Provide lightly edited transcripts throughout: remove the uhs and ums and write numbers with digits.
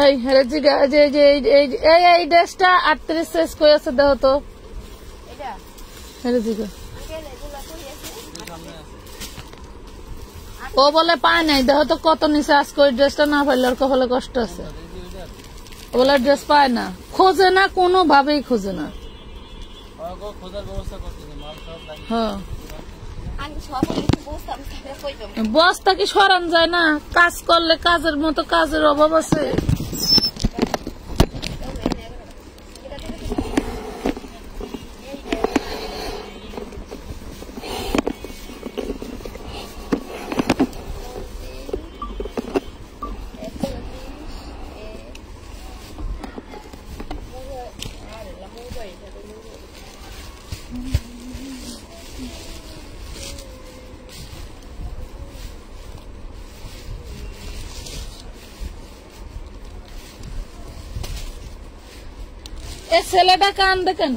এই হেরেজিগা যে যে এই ড্রেসটা 38 সাইজ কই আছে দাও তো এটা হেরেজিগা ও বলে পায় নাই দেখো তো কত নিচে আজকে ওই ড্রেসটা না পাইলে ওর কপালে কষ্ট আছে ও বলে ড্রেস পায় না খোঁজে না কোনো ভাবেই খোঁজে না হ্যাঁ বস্তা কি সরান যায় না কাজ করলে কাজের মতো কাজের অভাব আছে এ ছেলেটা কান্দে কেন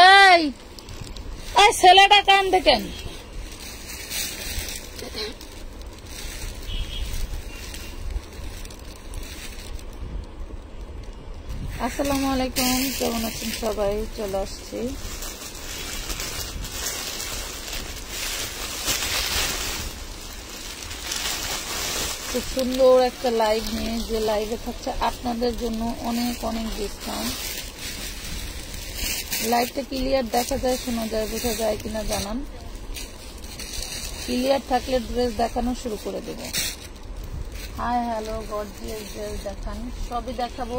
এই ছেলেটা কান্দে কেন আসসালামু আলাইকুম কেমন আছেন সবাই চলে আসছি খুব সুন্দর একটা লাইভ নিয়ে যে লাইভে থাকছে আপনাদের জন্য অনেক অনেক ডিসকাউন্ট লাইভটা ক্লিয়ার দেখা যায় শোনা যায় বোঝা যায় কিনা জানান ক্লিয়ার থাকলে ড্রেস দেখানো শুরু করে দেব হাই হ্যালো গর্জিয়াস ড্রেস দেখান সবই দেখাবো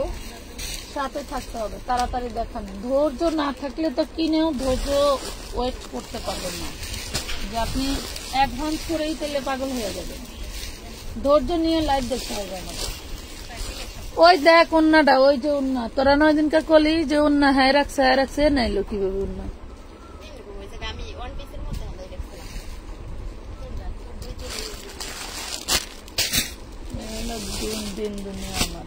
সাথে থাকতে হবে তাড়াতাড়ি দেখান ধৈর্য না থাকলে তো কিনেও ধৈর্য ওয়েট করতে পারবেন না যে আপনি অ্যাডভান্স করেই পেলে পাগল হয়ে যাবেন ধৈর্য নিয়ে লাইভ দেখতে হবে আমাদের ওই দেখ উন্নাটা ওই যে উন্না তোরা 9 দিনকার কলি যে উন্না হ্যাঁ রাখছে নাইলো কিভাবে উন্না দিন দুনিয়া আমার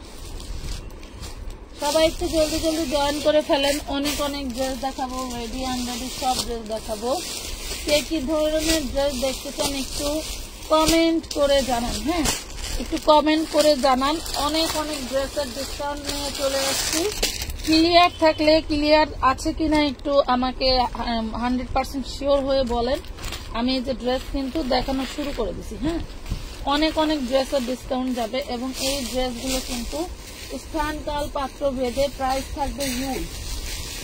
সবাই একটু জলদি জলদি জয়েন করে ফেলেন অনেক অনেক ড্রেস দেখাবো রেডি আনরেডি সব ড্রেস দেখাবো কে কি ধরনের ড্রেস দেখতে চান একটু কমেন্ট করে জানান হ্যাঁ একটু কমেন্ট করে জানান অনেক অনেক ড্রেসের ডিসকাউন্ট নিয়ে চলে আসছি ক্লিয়ার থাকলে ক্লিয়ার আছে কিনা একটু আমাকে 100% শিওর হয়ে বলেন আমি এই যে ড্রেস কিন্তু দেখানো শুরু করে দিছি হ্যাঁ অনেক অনেক ড্রেসের ডিসকাউন্ট যাবে এবং এই ড্রেসগুলো কিন্তু স্থান কাল পাত্র ভেদে প্রাইস থাকবে হিউজ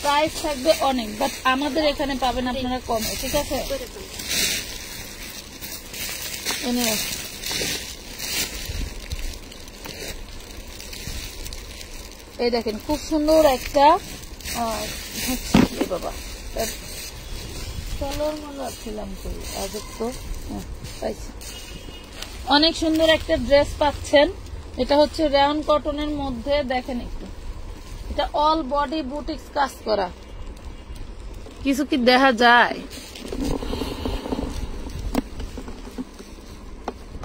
প্রাইস থাকবে অনেক বাট আমাদের এখানে পাবেন আপনারা কমে ঠিক আছে এই দেখেন খুব সুন্দর একটা বাবা চলোর মনে রাখছিলাম করি আজ তো পাইছি অনেক সুন্দর একটা ড্রেস পাচ্ছেন এটা হচ্ছে রেয়ন কটনের মধ্যে দেখেন একটু এটা অল বডি বুটিক্স কাজ করা কিছু কি দেখা যায়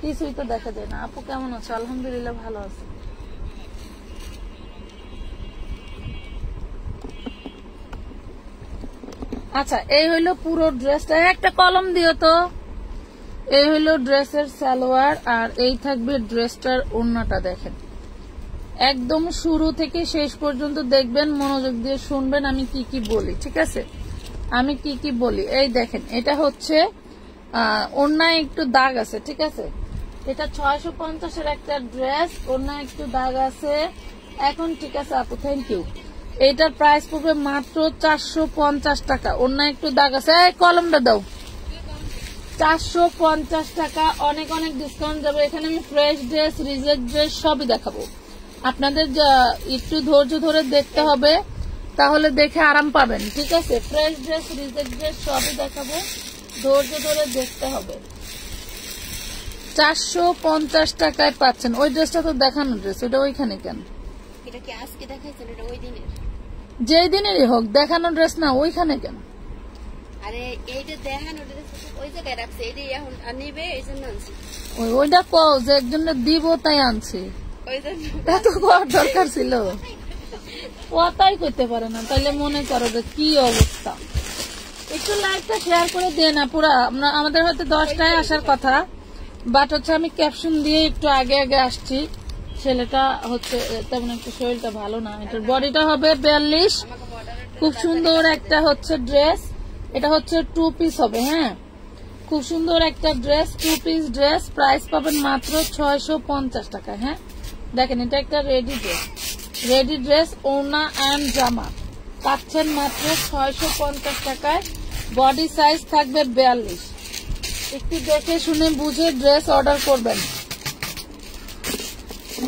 কিছুই তো দেখা যায় না আপু কেমন আছো আলহামদুলিল্লাহ ভালো আছে আচ্ছা এই হইলো পুরো ড্রেসটা একটা কলম দিও তো এই হইলো ড্রেসের সালোয়ার আর এই থাকবে ড্রেসটার ওড়নাটা দেখেন একদম শুরু থেকে শেষ পর্যন্ত দেখবেন মনোযোগ দিয়ে শুনবেন আমি কি কি বলি ঠিক আছে আমি কি কি বলি এই দেখেন এটা হচ্ছে ওড়নায় একটু দাগ আছে ঠিক আছে এটা 650 এর একটা ড্রেস ওড়নায় একটু দাগ আছে এখন ঠিক আছে আপু থ্যাংক ইউ এটার প্রাইস পড়বে মাত্র 450 টাকা ওড়নায় একটু দাগ আছে এই কলমটা দাও 450 টাকা অনেক অনেক ডিসকাউন্ট যাবে এখানে আমি ফ্রেশ ড্রেস রিজেক্ট ড্রেস সবই দেখাবো আপনাদের একটু ধৈর্য ধরে দেখতে হবে, তাহলে দেখে আরাম পাবেন। ঠিক আছে, ফ্রেশ ড্রেস, রিজেক্ট ড্রেস সবই দেখাবো, ধৈর্য ধরে দেখতে হবে। 450 টাকায় পাচ্ছেন। ওই ড্রেসটা তো দেখানো ড্রেস, ওটা ওইখানে কেন? এটা কি আজকে দেখাইছেন? এটা ওই দিনের, যেই দিনেরই হোক, দেখানো ড্রেস না ওইখানে কেন? আরে এইটা দেখানো ড্রেস ওই জায়গায় রাখছে, এটা এখন নিবে এই জন্য আনছি। ওইটা কও যে একজনের দিব তাই আনছি, ওই জন্য এত করার দরকার ছিল? কথাই করতে পারে না, তাইলে মনে করো যে কি অবস্থা। একটু লাইভটা শেয়ার করে দিয়ে না পুরা। আমাদের হয়তো 10টায় আসার কথা, বাট হচ্ছে আমি ক্যাপশন দিয়ে একটু আগে আগে আসছি। ছেলেটা হচ্ছে তেমন একটু শরীরটা ভালো না। এটার বডিটা হবে 42, খুব সুন্দর একটা হচ্ছে ড্রেস। এটা হচ্ছে 2 পিস হবে। হ্যাঁ, খুব সুন্দর একটা ড্রেস, 2 পিস ড্রেস। প্রাইস পাবেন মাত্র 650 টাকায়। হ্যাঁ দেখেন, এটা একটা রেডি ড্রেস, রেডি ড্রেস, ওড়না অ্যান্ড জামা পাচ্ছেন মাত্র 650 টাকায়। বডি সাইজ থাকবে 42। একটু দেখে শুনে বুঝে ড্রেস অর্ডার করবেন।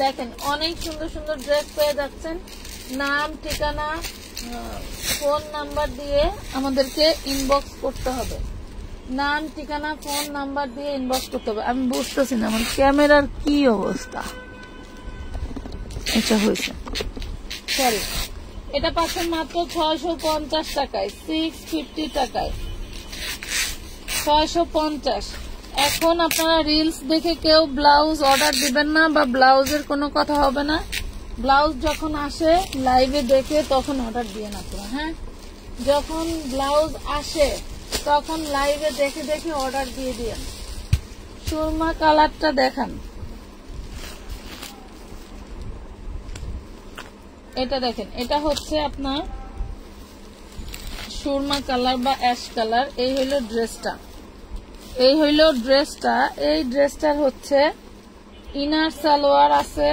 দেখেন অনেক সুন্দর সুন্দর ড্রেস পেয়ে যাচ্ছেন। নাম, ঠিকানা, ফোন নাম্বার দিয়ে আমাদেরকে ইনবক্স করতে হবে। নাম, ঠিকানা, ফোন নাম্বার দিয়ে ইনবক্স করতে হবে। আমি বুঝতেছি না আমার ক্যামেরার কি অবস্থা। এটা হয়েছে, সরি। এটা পাচ্ছেন মাত্র 650 টাকায়, 650 টাকায়, 650। এখন আপনারা রিলস দেখে কেউ ব্লাউজ অর্ডার দিবেন না, বা ব্লাউজের কোনো কথা হবে না। ব্লাউজ যখন আসে লাইভে দেখে তখন অর্ডার দিয়ে না আপনারা। হ্যাঁ, যখন ব্লাউজ আসে তখন লাইভে দেখে দেখে অর্ডার দিয়ে দিয়েন। সুরমা কালারটা দেখান। এটা দেখেন, এটা হচ্ছে আপনার সুরমা কালার বা অ্যাশ কালার। এই হইলো ড্রেসটা, এই হইলো ড্রেসটা। এই ড্রেসটার হচ্ছে ইনার সালোয়ার আছে,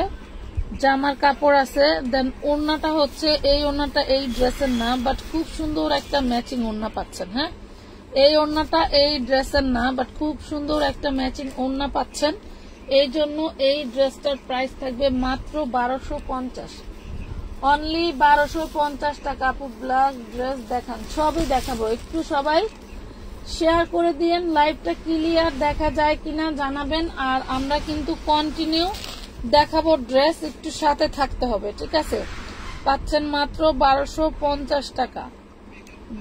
জামার কাপড় আছে, দেন ওড়নাটা হচ্ছে এই ওড়নাটা এই ড্রেসের না, বাট খুব সুন্দর একটা ম্যাচিং ওড়না পাচ্ছেন। হ্যাঁ, এই ওড়নাটা এই ড্রেসের না, বাট খুব সুন্দর একটা ম্যাচিং ওড়না পাচ্ছেন। এই জন্য এই ড্রেসটার প্রাইস থাকবে মাত্র 1250, অনলি 1250 টাকা। আপু ব্ল্যাক ড্রেস দেখান, সবই দেখাবো। একটু সবাই শেয়ার করে দিয়েন, লাইভটা ক্লিয়ার দেখা যায় কিনা জানাবেন। আর আমরা কিন্তু কন্টিনিউ দেখাবো ড্রেস, একটু সাথে থাকতে হবে। ঠিক আছে, পাচ্ছেন মাত্র 1250 টাকা,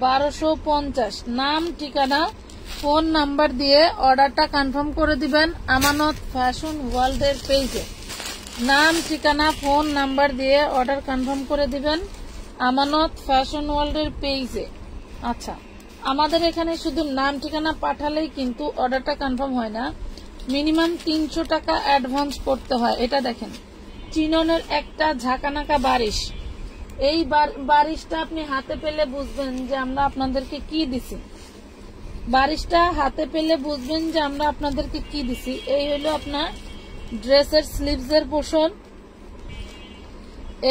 1250। নাম, ঠিকানা, ফোন নাম্বার দিয়ে অর্ডারটা কনফার্ম করে দিবেন আমানত ফ্যাশন ওয়ার্ল্ডের পেজে। নাম, ঠিকানা, ফোন নাম্বার দিয়ে অর্ডার কনফার্ম করে দিবেন আমানত ফ্যাশন ওয়ার্ল্ডের পেজে। আচ্ছা, আমাদের এখানে শুধু নাম ঠিকানা পাঠালেই কিন্তু অর্ডারটা কনফার্ম হয় না, মিনিমাম 300 টাকা অ্যাডভান্স করতে হয়। এটা দেখেন, চিননের একটা ঝাঁকানাকা বারিশ। এই বারিশটা আপনি হাতে পেলে বুঝবেন যে আমরা আপনাদেরকে কি দিছি। বারিশটা হাতে পেলে বুঝবেন যে আমরা আপনাদেরকে কি দিছি। এই হলো আপনার ড্রেসের স্লিভসের পোর্শন,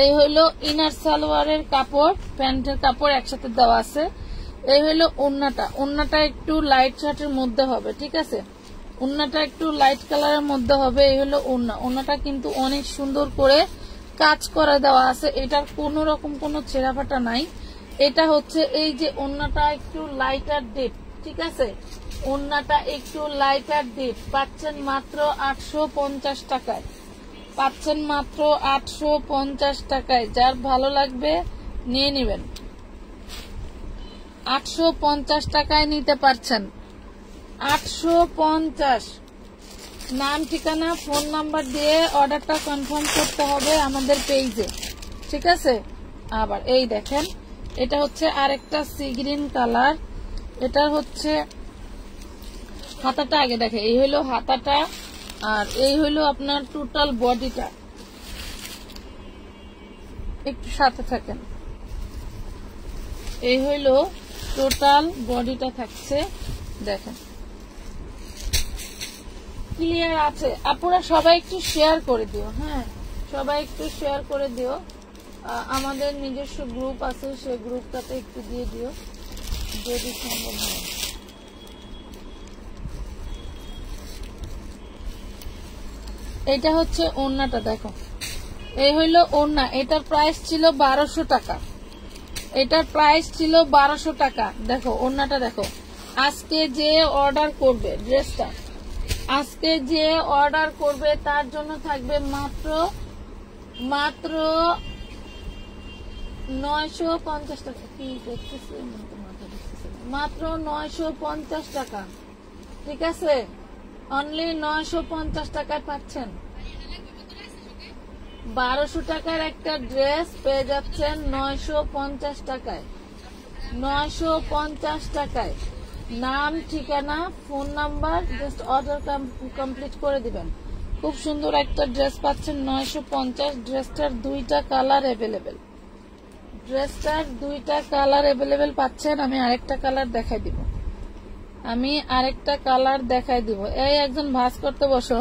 এই হলো ইনার সালোয়ারের কাপড়, প্যান্টের কাপড় একসাথে দেওয়া আছে। এই হলো ওড়নাটা, ওড়নাটা একটু লাইট শার্টের মধ্যে হবে। ঠিক আছে, ওড়নাটা একটু লাইট কালারের মধ্যে হবে। এই হলো ওড়না, ওড়নাটা কিন্তু অনেক সুন্দর করে কাজ করে দেওয়া আছে, এটার কোন রকম কোনো ছেঁড়া ফাটা নাই। এটা হচ্ছে এই যে ওড়নাটা একটু লাইটার ডিপ। ঠিক আছে, ওড়নাটা একটু লাইটার ডিপ পাচ্ছেন মাত্র 850 টাকায়, পাচ্ছেন মাত্র 850 টাকায়। যার ভালো লাগবে নিয়ে নেবেন, 850 টাকায় নিতে পারছেন, 850। নাম, ঠিকানা, ফোন নাম্বার দিয়ে অর্ডারটা কনফার্ম করতে হবে আমাদের পেজে। ঠিক আছে, আবার এই দেখেন, এটা হচ্ছে আরেকটা সি গ্রিন কালার। এটা হচ্ছে হাতাটা আগে দেখে, এই হলো হাতাটা, আর এই হলো আপনার টোটাল বডিটা। একটু সাথে থাকেন, এই হইলো টোটাল বডিটা থাকছে। দেখেন ক্লিয়ার আছে। আপনারা সবাই একটু শেয়ার করে দিও। হ্যাঁ, সবাই একটু শেয়ার করে দিও। আমাদের নিজস্ব গ্রুপ আছে, সেই গ্রুপটাতে একটু দিয়ে দিও যদি সম্ভব হয়। এটা হচ্ছে ওড়নাটা, দেখো এই হইল ওড়না, এটার প্রাইস ছিল 1200 টাকা, এটার প্রাইস ছিল 1200 টাকা। দেখো ওড়নাটা দেখো, আজকে যে অর্ডার করবে ড্রেসটা, আজকে যে অর্ডার করবে তার জন্য থাকবে মাত্র 950 টাকা। কি দেখতেছে মাত্র 950 টাকা, ঠিক আছে? অনলি 950 টাকায় পাচ্ছেন। 1200 টাকার একটা ড্রেস পেয়ে যাচ্ছেন 950 টাকায়। 950 টাকায় নাম, ঠিকানা, phone number, just order complete করে দিবেন। খুব সুন্দর একটা ড্রেস পাচ্ছেন 950। ড্রেসটার 2টা কালার অ্যাভেলেবেল, ড্রেসটার 2টা কালার অ্যাভেলেবেল পাচ্ছেন। আমি আরেকটা কালার দেখাই দিব, আমি আরেকটা কালার দেখাই দিব। এই একজন ভাঁজ করতে বসো।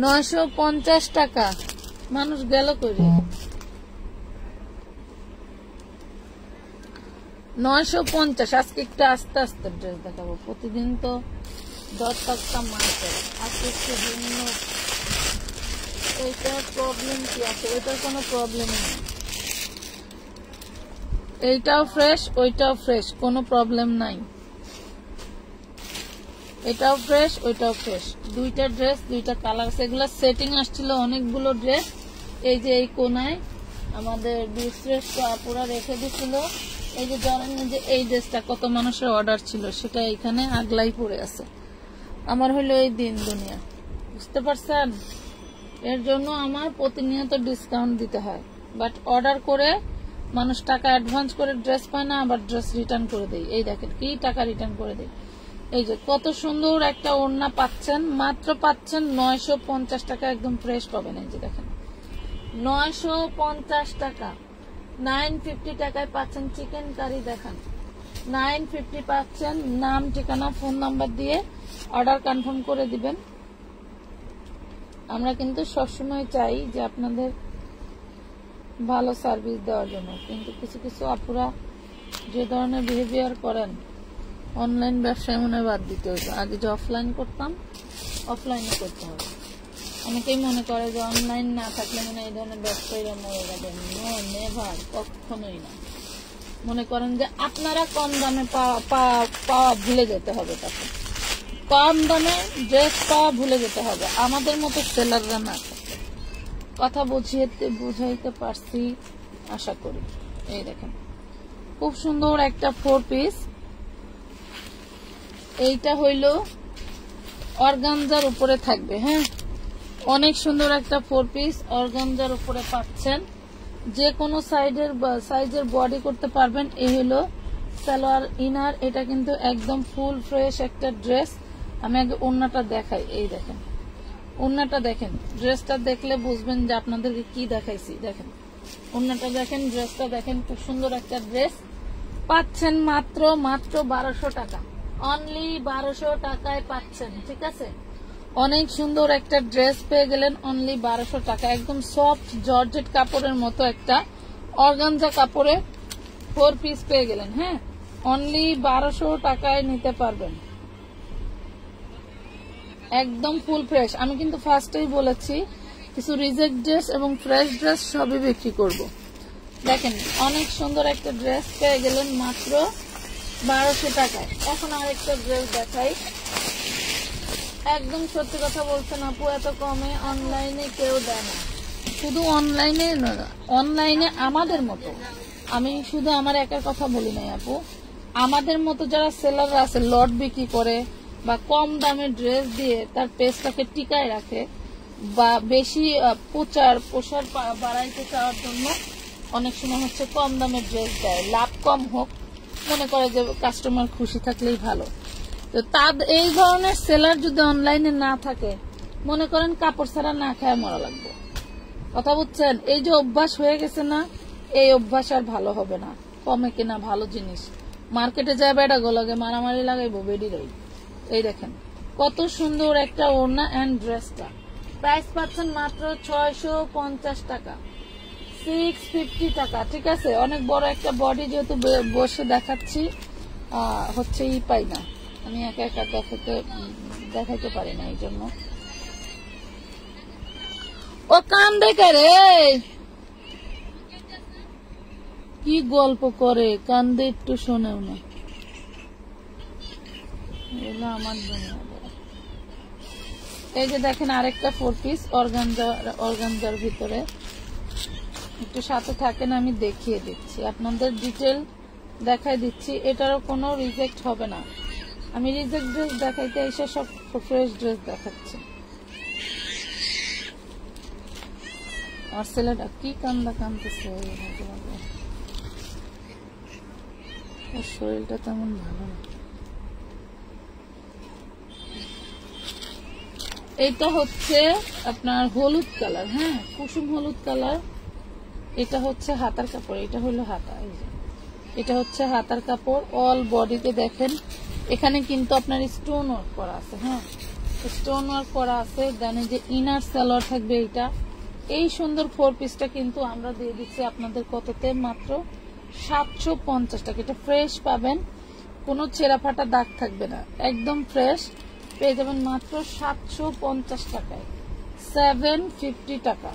950 টাকা, মানুষ গেল করে। 950। আজকে একটু আস্তে আস্তে ড্রেস দেখাবো, প্রতিদিন তো 10টা মার্কেট, আজকে একটু ভিন্ন। এইটার প্রবলেম কি আছে? ওইটার কোনো প্রবলেম নেই, এইটাও ফ্রেশ ওইটাও ফ্রেশ, কোনো প্রবলেম নাই। এটাও ফ্রেশ ওইটাও ফ্রেশ, 2টা ড্রেস 2টা কালার। সেগুলো সেটিং আসছিল অনেকগুলো ড্রেস, এই যে এই কোনায় আমাদের শ্রেষ্ঠ আপুরা রেখে দিছিল। এই যে ধরেন যে এই ড্রেসটা কত মানুষের অর্ডার ছিল, সেটা এখানে আগলাই পড়ে আছে। আমার হলো এই দিন দুনিয়া, বুঝতে পারছেন? এর জন্য আমার প্রতিনিয়ত ডিসকাউন্ট দিতে হয়, বাট অর্ডার করে মানুষ টাকা অ্যাডভান্স করে ড্রেস পায় না, আবার ড্রেস রিটার্ন করে দেয়। এই দেখেন কি টাকা রিটার্ন করে দেয়। এই যে কত সুন্দর একটা ওড়না পাচ্ছেন, মাত্র পাচ্ছেন 950 টাকা, একদম ফ্রেশ পাবেন। এই যে দেখেন 950 টাকা। 950 টাকায় পাচ্ছেন চিকেন কারি। দেখান 950 পাচ্ছেন। নাম, ঠিকানা, ফোন নাম্বার দিয়ে অর্ডার কনফার্ম করে দিবেন। আমরা কিন্তু সবসময় চাই যে আপনাদের ভালো সার্ভিস দেওয়ার জন্য, কিন্তু কিছু কিছু আপুরা যে ধরনের বিহেভিয়ার করেন, অনলাইন ব্যবসায় মনে বাদ দিতে হবে। আগে যে অফলাইন করতাম, অফলাইনে করতে হবে। অনেকেই মনে করে যে অনলাইন না থাকলে মনে এই ধরনের ব্যবসায়ীরা মরে যাবেন। নো, নেভার, কখনোই না। মনে করেন যে আপনারা কম দামে পাওয়া ভুলে যেতে হবে, তাকে কম দামে ড্রেস পাওয়া ভুলে যেতে হবে, আমাদের মতো সেলাররা না থাকে। কথা বুঝাইতে পারছি আশা করি। এই দেখেন খুব সুন্দর একটা 4 পিস। এইটা হইল অর্গানজার উপরে থাকবে, হ্যাঁ, অনেক সুন্দর একটা 4 পিস অর্গানজার উপরে পাচ্ছেন। যে কোনো সাইজের বডি করতে পারবেন। এই হলো সালোয়ার, ইনার। এটা কিন্তু একদম ফুল ফ্রেশ একটা ড্রেস। আমি আগে ওড়নাটা দেখাই। এই দেখেন ওড়নাটা দেখেন, ড্রেসটা দেখলে বুঝবেন যে আপনাদেরকে কি দেখাইছি। দেখেন ওড়নাটা দেখেন, ড্রেসটা দেখেন, খুব সুন্দর একটা ড্রেস পাচ্ছেন মাত্র 1200 টাকা। অনলি 1200 টাকায় পাচ্ছেন, ঠিক আছে? অনেক সুন্দর একটা ড্রেস পেয়ে গেলেন অনলি 1200 টাকা। একদম সফট জর্জেট কাপড়ের মতো একটা অর্গানজা কাপড়ে 4 পিস পেয়ে গেলেন, হ্যাঁ, অনলি 1200 টাকায় নিতে পারবেন। একদম ফুল ফ্রেশ। আমি কিন্তু ফার্স্টেই বলেছি কিছু রিজেক্ট ড্রেস এবং ফ্রেশ ড্রেস সবই বিক্রি করব। দেখেন অনেক সুন্দর একটা ড্রেস পেয়ে গেলেন মাত্র 1200 টাকায়। এখন আরেকটা ড্রেস দেখাই। একদম সত্যি কথা বলছেন আপু, এত কমে অনলাইনে কেউ দেয় না। শুধু অনলাইনে না, অনলাইনে আমাদের মতো, আমি শুধু আমার একার কথা বলি নাই আপু, আমাদের মতো যারা সেলাররা আছে, লট বিক্রি করে বা কম দামে ড্রেস দিয়ে তার পেজটাকে টিকায় রাখে, বা বেশি প্রসার বাড়াইতে চাওয়ার জন্য অনেক সময় হচ্ছে কম দামে ড্রেস দেয়, লাভ কম হোক, মনে করে যে কাস্টমার খুশি থাকলেই ভালো। তো এই ধরনের সেলার যদি অনলাইনে না থাকে, মনে করেন কাপড় ছাড়া না খায় মরা লাগবে। কথা বুঝছেন? এই যে অভ্যাস হয়ে গেছে না, এই অভ্যাস আর ভালো হবে না। কমে কেনা ভালো জিনিস, মার্কেটে যায় বেড়া গোলাগে মারামারি লাগাইবো বেডি রই। এই দেখেন কত সুন্দর একটা ওড়না এন্ড ড্রেসটা। প্রাইস পাচ্ছেন মাত্র 650 টাকা, 650 টাকা, ঠিক আছে? অনেক বড় একটা বডি, যেহেতু বসে দেখাচ্ছি হচ্ছে পাই না, আমি একা একা দেখাইতে পারি না, এই জন্য ও কান্দে করে, কি গল্প করে, কান্দে একটু শোনেও না। এগুলো আমার দুনিয়া। এই যে দেখেন আরেকটা 4 পিস অর্গানজার ভিতরে, একটু সাথে থাকেন, আমি দেখিয়ে দিচ্ছি, আপনাদের ডিটেল দেখাই দিচ্ছি। এটারও কোনো রিজেক্ট হবে না। আমি রিজেক্ট ড্রেস দেখাইতে এসে সব ফ্রেশ ড্রেস দেখাচ্ছি। আর ছেলেটা কি কান্দতেছে, শরীরটা তেমন ভালো না। এইটা হচ্ছে আপনার হলুদ কালার, হ্যাঁ কুসুম হলুদ কালার। এটা হচ্ছে হাতার কাপড়, এটা হলো হাতা, এই যে এটা হচ্ছে হাতার কাপড়। অল বডিতে দেখেন এখানে কিন্তু আপনার স্টোন ওয়ার্ক করা আছে, হ্যাঁ স্টোন ওয়ার্ক করা আছে। দেন এই যে ইনার সালোয়ার থাকবে এইটা। এই সুন্দর 4 পিসটা কিন্তু আমরা দিয়ে দিচ্ছি আপনাদের কততে, মাত্র 750 টাকা। এটা ফ্রেশ পাবেন, কোনো ছেঁড়া ফাটা দাগ থাকবে না, একদম ফ্রেশ পেয়ে যাবেন মাত্র 750 টাকায়। 750 টাকা,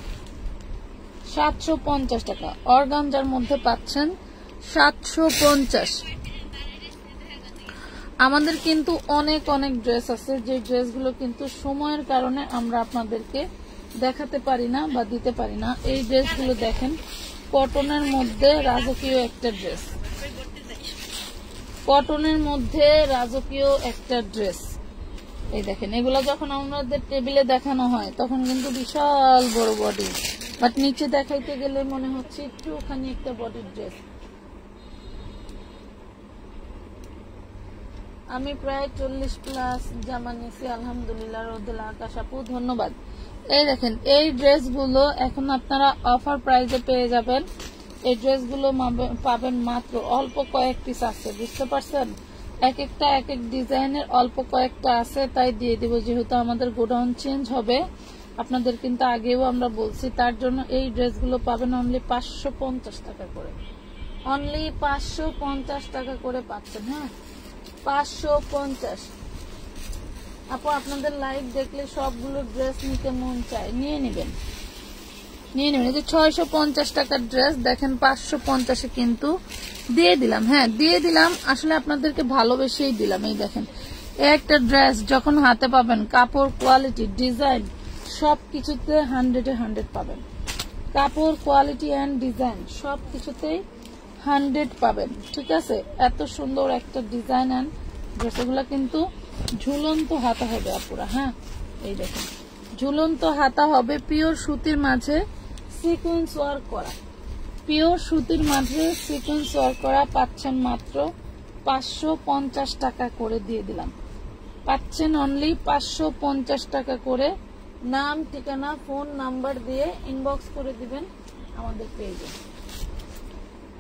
750 টাকা অর্গানজার মধ্যে পাচ্ছেন 750। আমাদের কিন্তু অনেক অনেক ড্রেস আছে, যে ড্রেসগুলো কিন্তু সময়ের কারণে আমরা আপনাদেরকে দেখাতে পারি না বা দিতে পারি না। এই ড্রেসগুলো দেখেন, কটনের মধ্যে রাজকীয় একটা ড্রেস, কটনের মধ্যে রাজকীয় একটা ড্রেস। এই দেখেন, এগুলো যখন আমাদের টেবিলে দেখানো হয় তখন কিন্তু বিশাল বড় বডি, বাট নিচে দেখাইতে গেলে মনে হচ্ছে একটুখানি একটা বডির ড্রেস। আমি প্রায় 40 প্লাস জামা নিয়েছি, আলহামদুলিল্লাহ, রোদেল আকাশ আপু ধন্যবাদ। এই দেখেন, এই ড্রেসগুলো এখন আপনারা অফার প্রাইসে পেয়ে যাবেন। এই ড্রেসগুলো পাবেন মাত্র অল্প কয়েক পিস আছে, বুঝতে পারছেন, এক একটা এক এক ডিজাইনের অল্প কয়েকটা আছে, তাই দিয়ে দিব। যেহেতু আমাদের গোডাউন চেঞ্জ হবে, আপনাদের কিন্তু আগেও আমরা বলছি, তার জন্য এই ড্রেসগুলো পাবেন অনলি 550 টাকা করে, অনলি 550 টাকা করে পাচ্ছেন, হ্যাঁ 550। আপু আপনাদের লাইভ দেখলে সবগুলো ড্রেস নিতে মন চায়, নিয়ে নেবেন, নিয়ে নেবেন। এই যে 650 টাকার ড্রেস দেখেন 550-এ কিন্তু দিয়ে দিলাম, হ্যাঁ দিয়ে দিলাম, আসলে আপনাদেরকে ভালোবেসেই দিলাম। এই দেখেন, একটা ড্রেস যখন হাতে পাবেন, কাপড় কোয়ালিটি ডিজাইন সবকিছুতে 100-এ 100 পাবেন। কাপড় কোয়ালিটি অ্যান্ড ডিজাইন সবকিছুতেই 100 পাবেন, ঠিক আছে। এত সুন্দর একটা ডিজাইন অ্যান্ড ড্রেস, এগুলো কিন্তু ঝুলন্ত হাতা হবে আপুরা, হ্যাঁ এই দেখেন ঝুলন্ত হাতা হবে, পিওর সুতির মাঝে সিকোয়েন্স ওয়ার্ক করা, পিওর সুতির মাঝে সিকোয়েন্স ওয়ার্ক করা। পাচ্ছেন মাত্র 550 টাকা করে দিয়ে দিলাম, পাচ্ছেন অনলি 550 টাকা করে। নাম ঠিকানা ফোন নাম্বার দিয়ে ইনবক্স করে দিবেন আমাদের পেজে।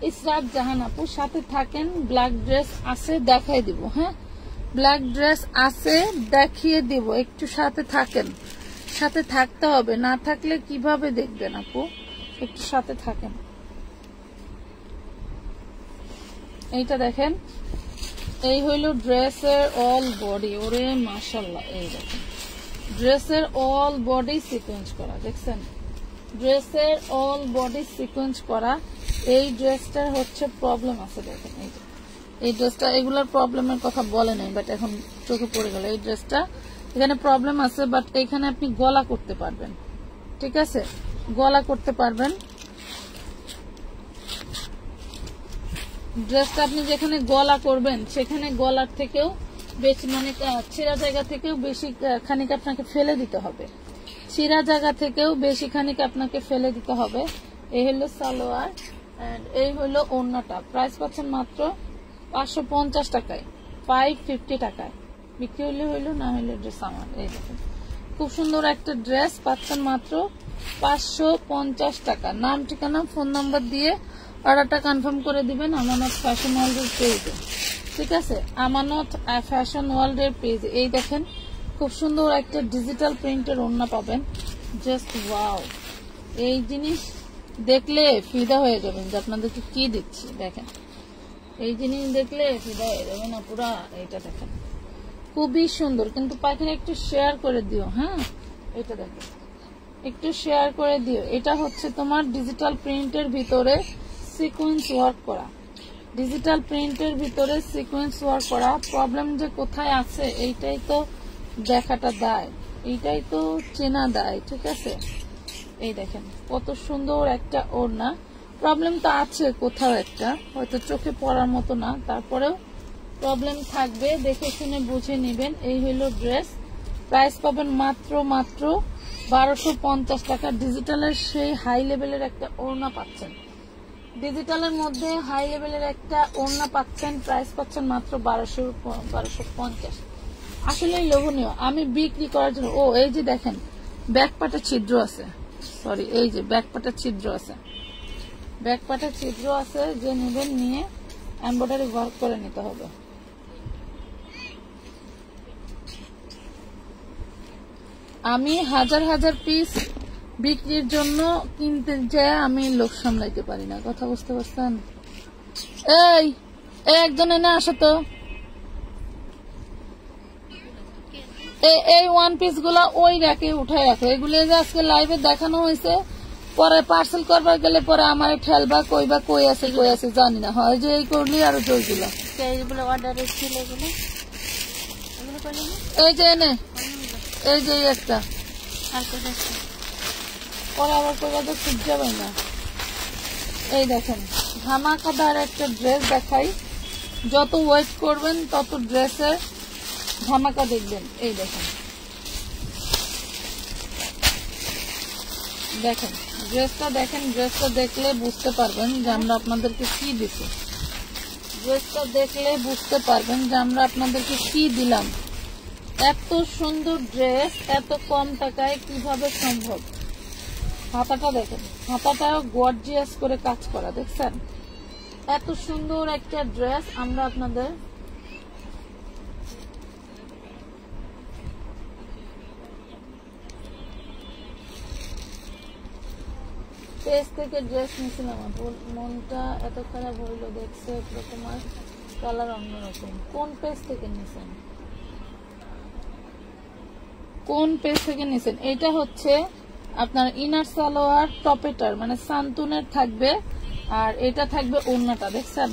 ইসরাত জাহান আপু সাথে থাকেন, ব্ল্যাক ড্রেস আছে দেখাই দিব, হ্যাঁ ব্ল্যাক ড্রেস আছে দেখিয়ে দিব, একটু সাথে থাকেন, সাথে থাকতে হবে, না থাকলে কিভাবে দেখবেন আপু, একটু সাথে থাকেন। এইটা দেখেন, এই হইল ড্রেসের অল বডি, ওরে মাশাআল্লাহ, এই দেখেন ড্রেসের অল বডি সিকোয়েন্স করা, দেখছেন ড্রেসের অল বডি সিকোয়েন্স করা। এই ড্রেসটার হচ্ছে প্রবলেম আছে, দেখেন এই ড্রেসটা, এগুলার প্রবলেমের কথা বলে নাই, বাট এখন চোখে পড়ে গেল। এই ড্রেসটা এখানে প্রবলেম আছে, বাট এখানে আপনি গলা করতে পারবেন, ঠিক আছে গলা করতে পারবেন। ড্রেসটা আপনি যেখানে গলা করবেন সেখানে গলার থেকেও বেশি, মানে ছেঁড়া জায়গা থেকেও বেশি খানিক আপনাকে ফেলে দিতে হবে, ছেঁড়া জায়গা থেকেও বেশি খানিক আপনাকে ফেলে দিতে হবে। এই হলো সালোয়ার, এই হলো ওড়নাটা। প্রাইস পাচ্ছেন মাত্র 550 টাকায়, 550 টাকায় বিক্রি হইলো, না হইলে ড্রেস আমার। এই দেখেন খুব সুন্দর একটা ড্রেস পাচ্ছেন মাত্র 550 টাকা। নাম ঠিকানা ফোন নাম্বার দিয়ে অর্ডারটা কনফার্ম করে দিবেন আমানত ফ্যাশন ওয়ার্ল্ডের পেজে, ঠিক আছে আমানত ফ্যাশন ওয়ার্ল্ডের পেজে। এই দেখেন খুব সুন্দর একটা ডিজিটাল প্রিন্টের ওড়না পাবেন, জাস্ট ওয়াও, এই জিনিস দেখলে ফিদা হয়ে যাবেন যে আপনাদেরকে কি দিচ্ছি। দেখেন এই জিনিস দেখলে ফিদা হয়ে যাবে না পুরা। এইটা দেখেন খুবই সুন্দর, কিন্তু পাইখানে একটু শেয়ার করে দিও, হ্যাঁ এটা দেখেন একটু শেয়ার করে দিও। এটা হচ্ছে তোমার ডিজিটাল প্রিন্টের ভিতরে সিকোয়েন্স ওয়ার্ক করা, ডিজিটাল প্রিন্টের ভিতরে সিকোয়েন্স ওয়ার্ক করা। প্রবলেম যে কোথায় আছে এইটাই তো দেখাটা দায়, এইটাই তো চেনা দায়, ঠিক আছে। এই দেখেন কত সুন্দর একটা ওড়না। প্রবলেম তো আছে কোথাও একটা, হয়তো চোখে পড়ার মতো না, তারপরেও প্রবলেম থাকবে, দেখে শুনে বুঝে নেবেন। এই হলো ড্রেস, প্রাইস পাবেন মাত্র 1250 টাকা। ডিজিটালের সেই হাই লেভেলের একটা ওড়না পাচ্ছেন, ডিজিটালের মধ্যে হাই লেভেলের একটা ওড়না পাচ্ছেন, প্রাইস পাচ্ছেন মাত্র 1250। আসলে লোভনীয়। আমি বিক্রি করার জন্য, ও এই যে দেখেন ব্যাকপাটা ছিদ্র আছে, সরি এই যে ব্যাকপাটা ছিদ্র আছে, ব্যাকপাটা ছিদ্র আছে, যে নেবেন নিয়ে এমব্রয়ডারি ওয়ার্ক করে নিতে হবে। আমি হাজার হাজার পিস বিক্রির জন্য কিনতে যে আমি লোক সামলাইতে পারি না, কথা বুঝতে পারছেন। এই একজন এনে আসো তো, এই ওয়ান পিস গুলা ওই র্যাকে উঠায় রাখো। এগুলো যে আজকে লাইভে দেখানো হয়েছে, পরে পার্সেল করবার গেলে পরে আমার ঠেলবা কইবা কই আছে জানি না, হয় যে এই করলি আর জয়গুলো এই যে এনে, এই যে একটা পরে আবার কইবা তো ঠিক যাবে না। এই দেখেন ধামাকাদার একটা ড্রেস দেখাই, যত ওয়েট করবেন তত ড্রেসের ধামাকা দেখবেন। এই দেখেন, দেখেন ড্রেসটা দেখেন, ড্রেসটা দেখলে বুঝতে পারবেন যে আমরা আপনাদেরকে কি দিছি, ড্রেসটা দেখলে বুঝতে পারবেন যে আমরা আপনাদেরকে কি দিলাম। এত সুন্দর ড্রেস এত কম টাকায় কিভাবে সম্ভব। হাতাটা দেখেন, হাতাটাও গর্জিয়াস করে কাজ করা, দেখছেন। এত সুন্দর একটা ড্রেস আমরা আপনাদের পেজ থেকে ড্রেস নিয়েছিলাম, মনটা এত খারাপ হইলো দেখছে, তোমার কালার অন্যরকম। কোন পেজ থেকে নিয়েছেন, কোন পেজ থেকে নিয়েছেন? এটা হচ্ছে আপনার ইনার সালোয়ার টপেটার, মানে সান্তুনের থাকবে, আর এটা থাকবে ওড়নাটা, দেখছেন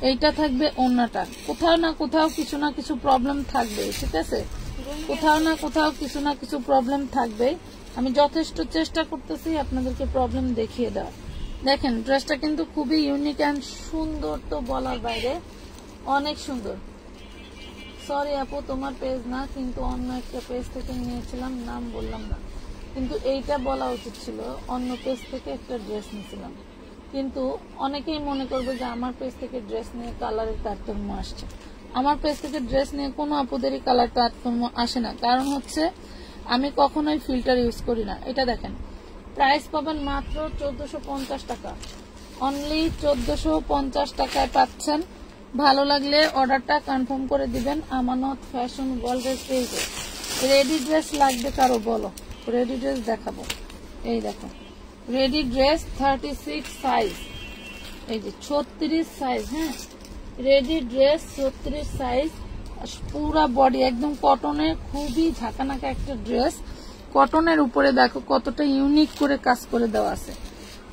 এইটা থাকবে ওড়নাটা। কোথাও না কোথাও কিছু না কিছু প্রবলেম থাকবে, ঠিক আছে, কোথাও না কোথাও কিছু না কিছু প্রবলেম থাকবে। আমি যথেষ্ট চেষ্টা করতেছি আপনাদেরকে প্রবলেম দেখিয়ে দেওয়ার। দেখেন ড্রেসটা কিন্তু খুবই ইউনিক অ্যান্ড সুন্দর, তো বলার বাইরে অনেক সুন্দর। সরি আপু তোমার পেজ না, কিন্তু অন্য একটা পেজ থেকে নিয়েছিলাম, নাম বললাম না, কিন্তু এইটা বলা উচিত ছিল। অন্য পেজ থেকে একটা ড্রেস নিয়েছিলাম, কিন্তু অনেকেই মনে করবে যে আমার পেজ থেকে ড্রেস নিয়ে কালারের তারতম্য আসছে। আমার পেজ থেকে ড্রেস নিয়ে কোনো আপুদেরই কালার তারতম্য আসে না, কারণ হচ্ছে আমি কখনোই ফিল্টার ইউজ করি না। এটা দেখেন প্রাইস পাবেন মাত্র 1450 টাকা, অনলি 1450 টাকায় পাচ্ছেন। ভালো লাগলে অর্ডারটা কনফার্ম করে দিবেন আমানত ফ্যাশন ওয়ার্ল্ডের পেজে। রেডি ড্রেস লাগবে কারো বলো, রেডি ড্রেস দেখাবো। এই দেখো রেডি ড্রেস 36 সাইজ, এই যে 36 সাইজ, হ্যাঁ রেডি ড্রেস 36 সাইজ, পুরা বডি একদম কটনের, খুবই ঝাঁকানাকা একটা ড্রেস। কটনের উপরে দেখো কতটা ইউনিক করে কাজ করে দেওয়া আছে,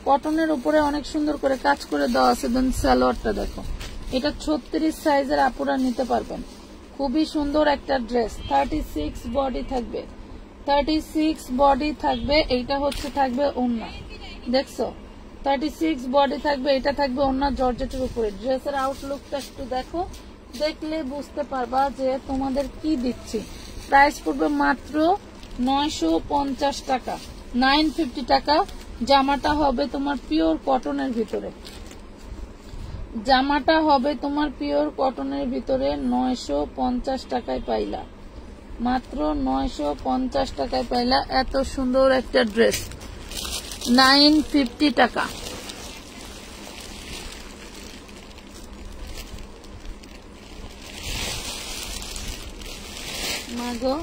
কটনের উপরে অনেক সুন্দর করে কাজ করে দেওয়া আছে। দেন সালোয়ারটা দেখো, এটা 36 সাইজের আপুরা নিতে পারবেন, খুবই সুন্দর একটা ড্রেস। 36 বডি থাকবে, 36 বডি থাকবে। এইটা হচ্ছে থাকবে ওড়না, দেখছো 36 বডি থাকবে, এটা থাকবে ওড়না জর্জেটের উপরে। ড্রেসের আউটলুকটা একটু দেখো, দেখলে বুঝতে পারবা যে তোমাদের কি দিচ্ছি। প্রাইস পড়বে মাত্র 950 টাকা, 950 টাকা। জামাটা হবে তোমার পিওর কটনের ভিতরে, জামাটা হবে তোমার পিওর কটনের ভিতরে। 950 টাকায় পাইলা, মাত্র 950 টাকায় পাইলা এত সুন্দর একটা ড্রেস, 950 টাকা। মাগো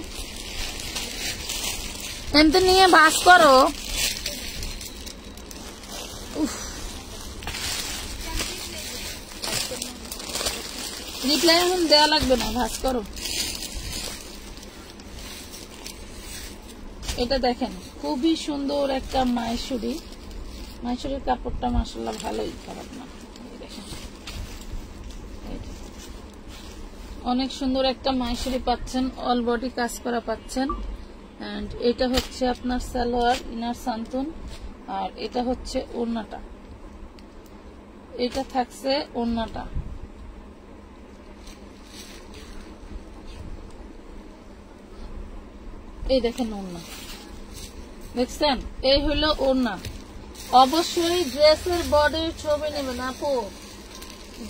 এমনি নিয়ে ভাস করো, রিপ্লাই এখন দেওয়া লাগবে না, ভাস করো। এটা দেখেন খুবই সুন্দর একটা মাইসুরি। মাইসুরির কাপড়টা মাশাআল্লাহ ভালোই, খারাপ না। অনেক সুন্দর একটা মাইসুরি পাচ্ছেন, অল বডি কাজ করা পাচ্ছেন। এন্ড এটা হচ্ছে আপনার সালোয়ার, ইনার সান্তুন, আর এটা হচ্ছে ওড়নাটা। এটা থাকছে ওড়নাটা। এই দেখেন ওড়না, দেখছেন? এই হলো ওড়না। অবশ্যই ড্রেসের বডির ছবি নেবেন আপু,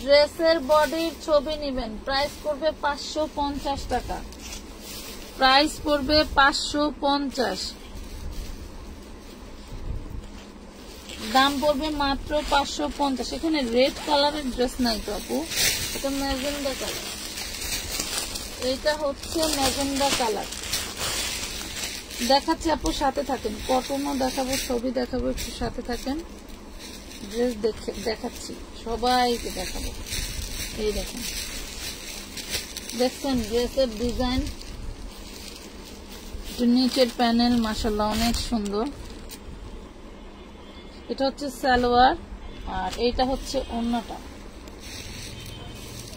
ড্রেসের বডির ছবি নেবেন। প্রাইস পড়বে 550 টাকা, প্রাইস পড়বে 550, দাম পড়বে মাত্র 550। এখানে রেড কালারের ড্রেস নাই তো আপু, এটা ম্যাজেন্ডা কালার। এইটা হচ্ছে ম্যাজেন্ডা কালার। দেখাচ্ছি আপু, সাথে থাকেন। কটনও দেখাবো, ছবি দেখাবো, একটু সাথে থাকেন। ড্রেস দেখাচ্ছি, সবাইকে দেখাবো। এই দেখেন, দেখছেন ড্রেসের ডিজাইন, নিচের প্যানেল মাশাআল্লাহ অনেক সুন্দর। এটা হচ্ছে সালোয়ার, আর এইটা হচ্ছে ওড়নাটা।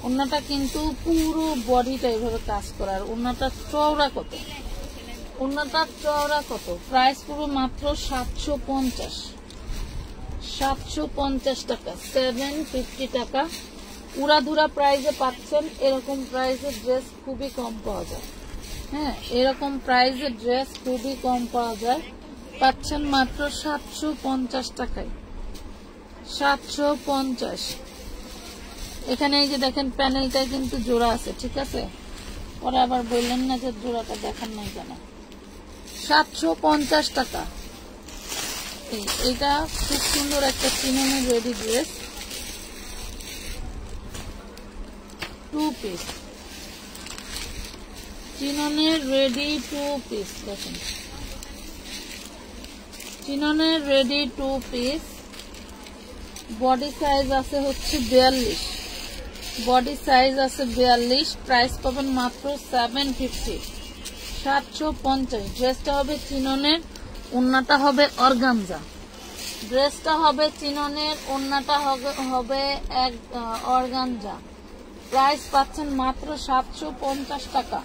ওড়নাটা কিন্তু পুরো বডিটা এইভাবে কাজ করা। আর ওড়নাটা চওড়া কত, ওড়নাটা চওড়া কত? প্রাইস পুরো মাত্র 750, 750 টাকা, 750 টাকা। উড়াধুরা প্রাইসে পাচ্ছেন। এরকম প্রাইসে ড্রেস খুবই কম পাওয়া যায়। হ্যাঁ, এরকম প্রাইসে ড্রেস খুবই কম পাওয়া যায়। পাচ্ছেন মাত্র 750 টাকায়, 750। এখানে এই যে দেখেন প্যানেলটা কিন্তু জোড়া আছে, ঠিক আছে? পরে আবার বললেন না যে জোড়াটা দেখান নাই কেন। 750 টাকা। এটা খুব সুন্দর একটা চিননের রেডি ড্রেস, 2 পিস চিননের রেডি 2 পিস। দেখেন চিননের রেডি 2 পিস। বডি সাইজ আছে হচ্ছে 42, বডি সাইজ আছে 42। প্রাইস পাবেন মাত্র 750, 750। ড্রেসটা হবে চিননের, ওড়নাটা হবে অর্গানজা। ড্রেসটা হবে চিননের, ওড়নাটা হবে এক অর্গানজা। প্রাইস পাচ্ছেন মাত্র 750 টাকা,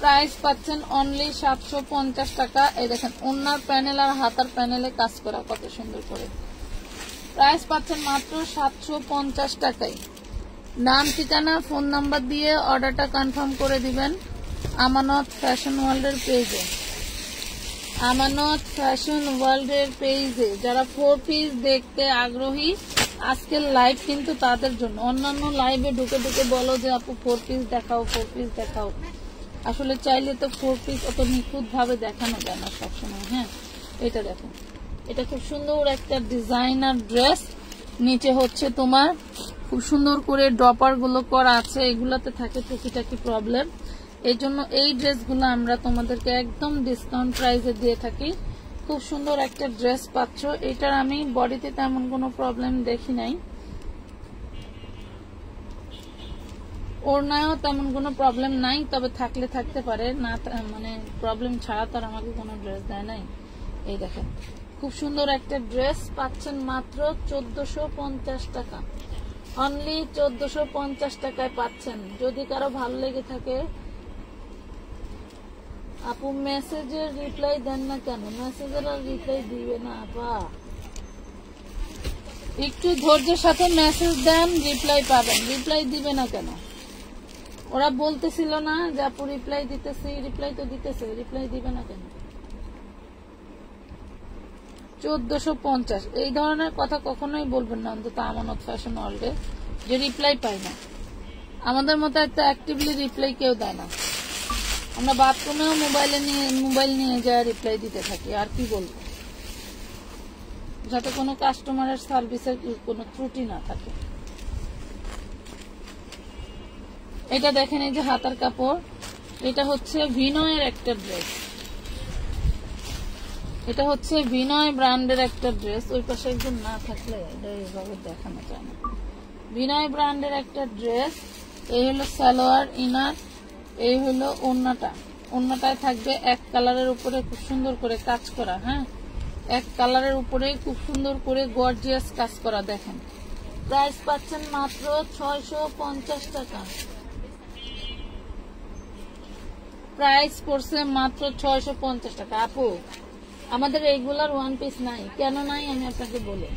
প্রাইস পাচ্ছেন অনলি 750 টাকা। এই দেখেন ওড়নার প্যানেল আর হাতার প্যানেলে কাজ করা কত সুন্দর করে। প্রাইস পাচ্ছেন মাত্র 750 টাকায়। নাম, ঠিকানা, ফোন নাম্বার দিয়ে অর্ডারটা কনফার্ম করে দিবেন আমানত ফ্যাশন ওয়ার্ল্ডের পেজে, আমানত ফ্যাশন ওয়ার্ল্ডের পেজে। যারা 4 পিস দেখতে আগ্রহী, আজকের লাইভ কিন্তু তাদের জন্য। অন্যান্য লাইভে ঢুকে ঢুকে বলো যে আপু 4 পিস দেখাও, 4 পিস দেখাও। আসলে চাইলে তো 4 পিস অত নিখুঁত ভাবে দেখানো যায় না সবসময়। হ্যাঁ, এটা দেখো, এটা খুব সুন্দর একটা ডিজাইনার ড্রেস। নিচে হচ্ছে তোমার খুব সুন্দর করে ডপার গুলো করা আছে। এগুলাতে থাকে টুকিটাকি প্রবলেম, এই জন্য এই ড্রেসগুলো আমরা তোমাদেরকে একদম ডিসকাউন্ট প্রাইসে দিয়ে থাকি। খুব সুন্দর একটা ড্রেস পাচ্ছ। এটার আমি বডিতে তেমন কোনো প্রবলেম দেখি নাই, ওড়নায়ও তেমন কোনো প্রবলেম নাই, তবে থাকলে থাকতে পারে না, মানে প্রবলেম ছাড়া তো আর আমাকে কোনো ড্রেস দেয় নাই। এই দেখেন খুব সুন্দর একটা ড্রেস পাচ্ছেন মাত্র 1450 টাকা, অনলি 1450 টাকায় পাচ্ছেন। যদি কারো ভালো লেগে থাকে আপু মেসেজের রিপ্লাই দেন না কেন? মেসেজের আর রিপ্লাই দিবে না আপা, একটু ধৈর্যের সাথে মেসেজ দেন, রিপ্লাই পাবেন। রিপ্লাই দিবে না কেন? ওরা বলতেছিল না যে আপু রিপ্লাই দিতেছি, রিপ্লাই তো দিতেছে, রিপ্লাই দিবে না কেন? 1450 এই ধরনের কথা কখনোই বলবেন না, অন্তত আমানত ফ্যাশন ওয়ার্ল্ডে, যে রিপ্লাই পাই না। আমাদের মতো একটা অ্যাক্টিভলি রিপ্লাই কেউ দেয় না। আমরা বাথরুমেও মোবাইল নিয়ে যায় রিপ্লাই দিতে থাকি। আর কি বলবো, যাতে কোনো কাস্টমারের সার্ভিসের কোনো ত্রুটি না থাকে। এটা দেখেন, এই যে হাতার কাপড়, এটা হচ্ছে ভিনয়ের একটা ড্রেস, এটা হচ্ছে ভিনয় ব্র্যান্ডের একটা ড্রেস। ওই পাশে একজন না থাকলে এটা এইভাবে দেখানো যায় না। ভিনয় ব্র্যান্ডের একটা ড্রেস। এই হলো সালোয়ার, ইনার, এই হলো ওড়নাটা। ওন্নাটায় থাকবে এক কালারের উপরে খুব সুন্দর করে কাজ করা। হ্যাঁ, এক কালারের উপরে খুব সুন্দর করে গর্জিয়াস কাজ করা। দেখেন প্রাইস পাচ্ছেন মাত্র 650 টাকা। প্রাইস পড়ছে মাত্র 650 টাকা। আপু আমাদের এইগুলার ওয়ান পিস নাই, কেন নাই আমি আপনাকে বলি।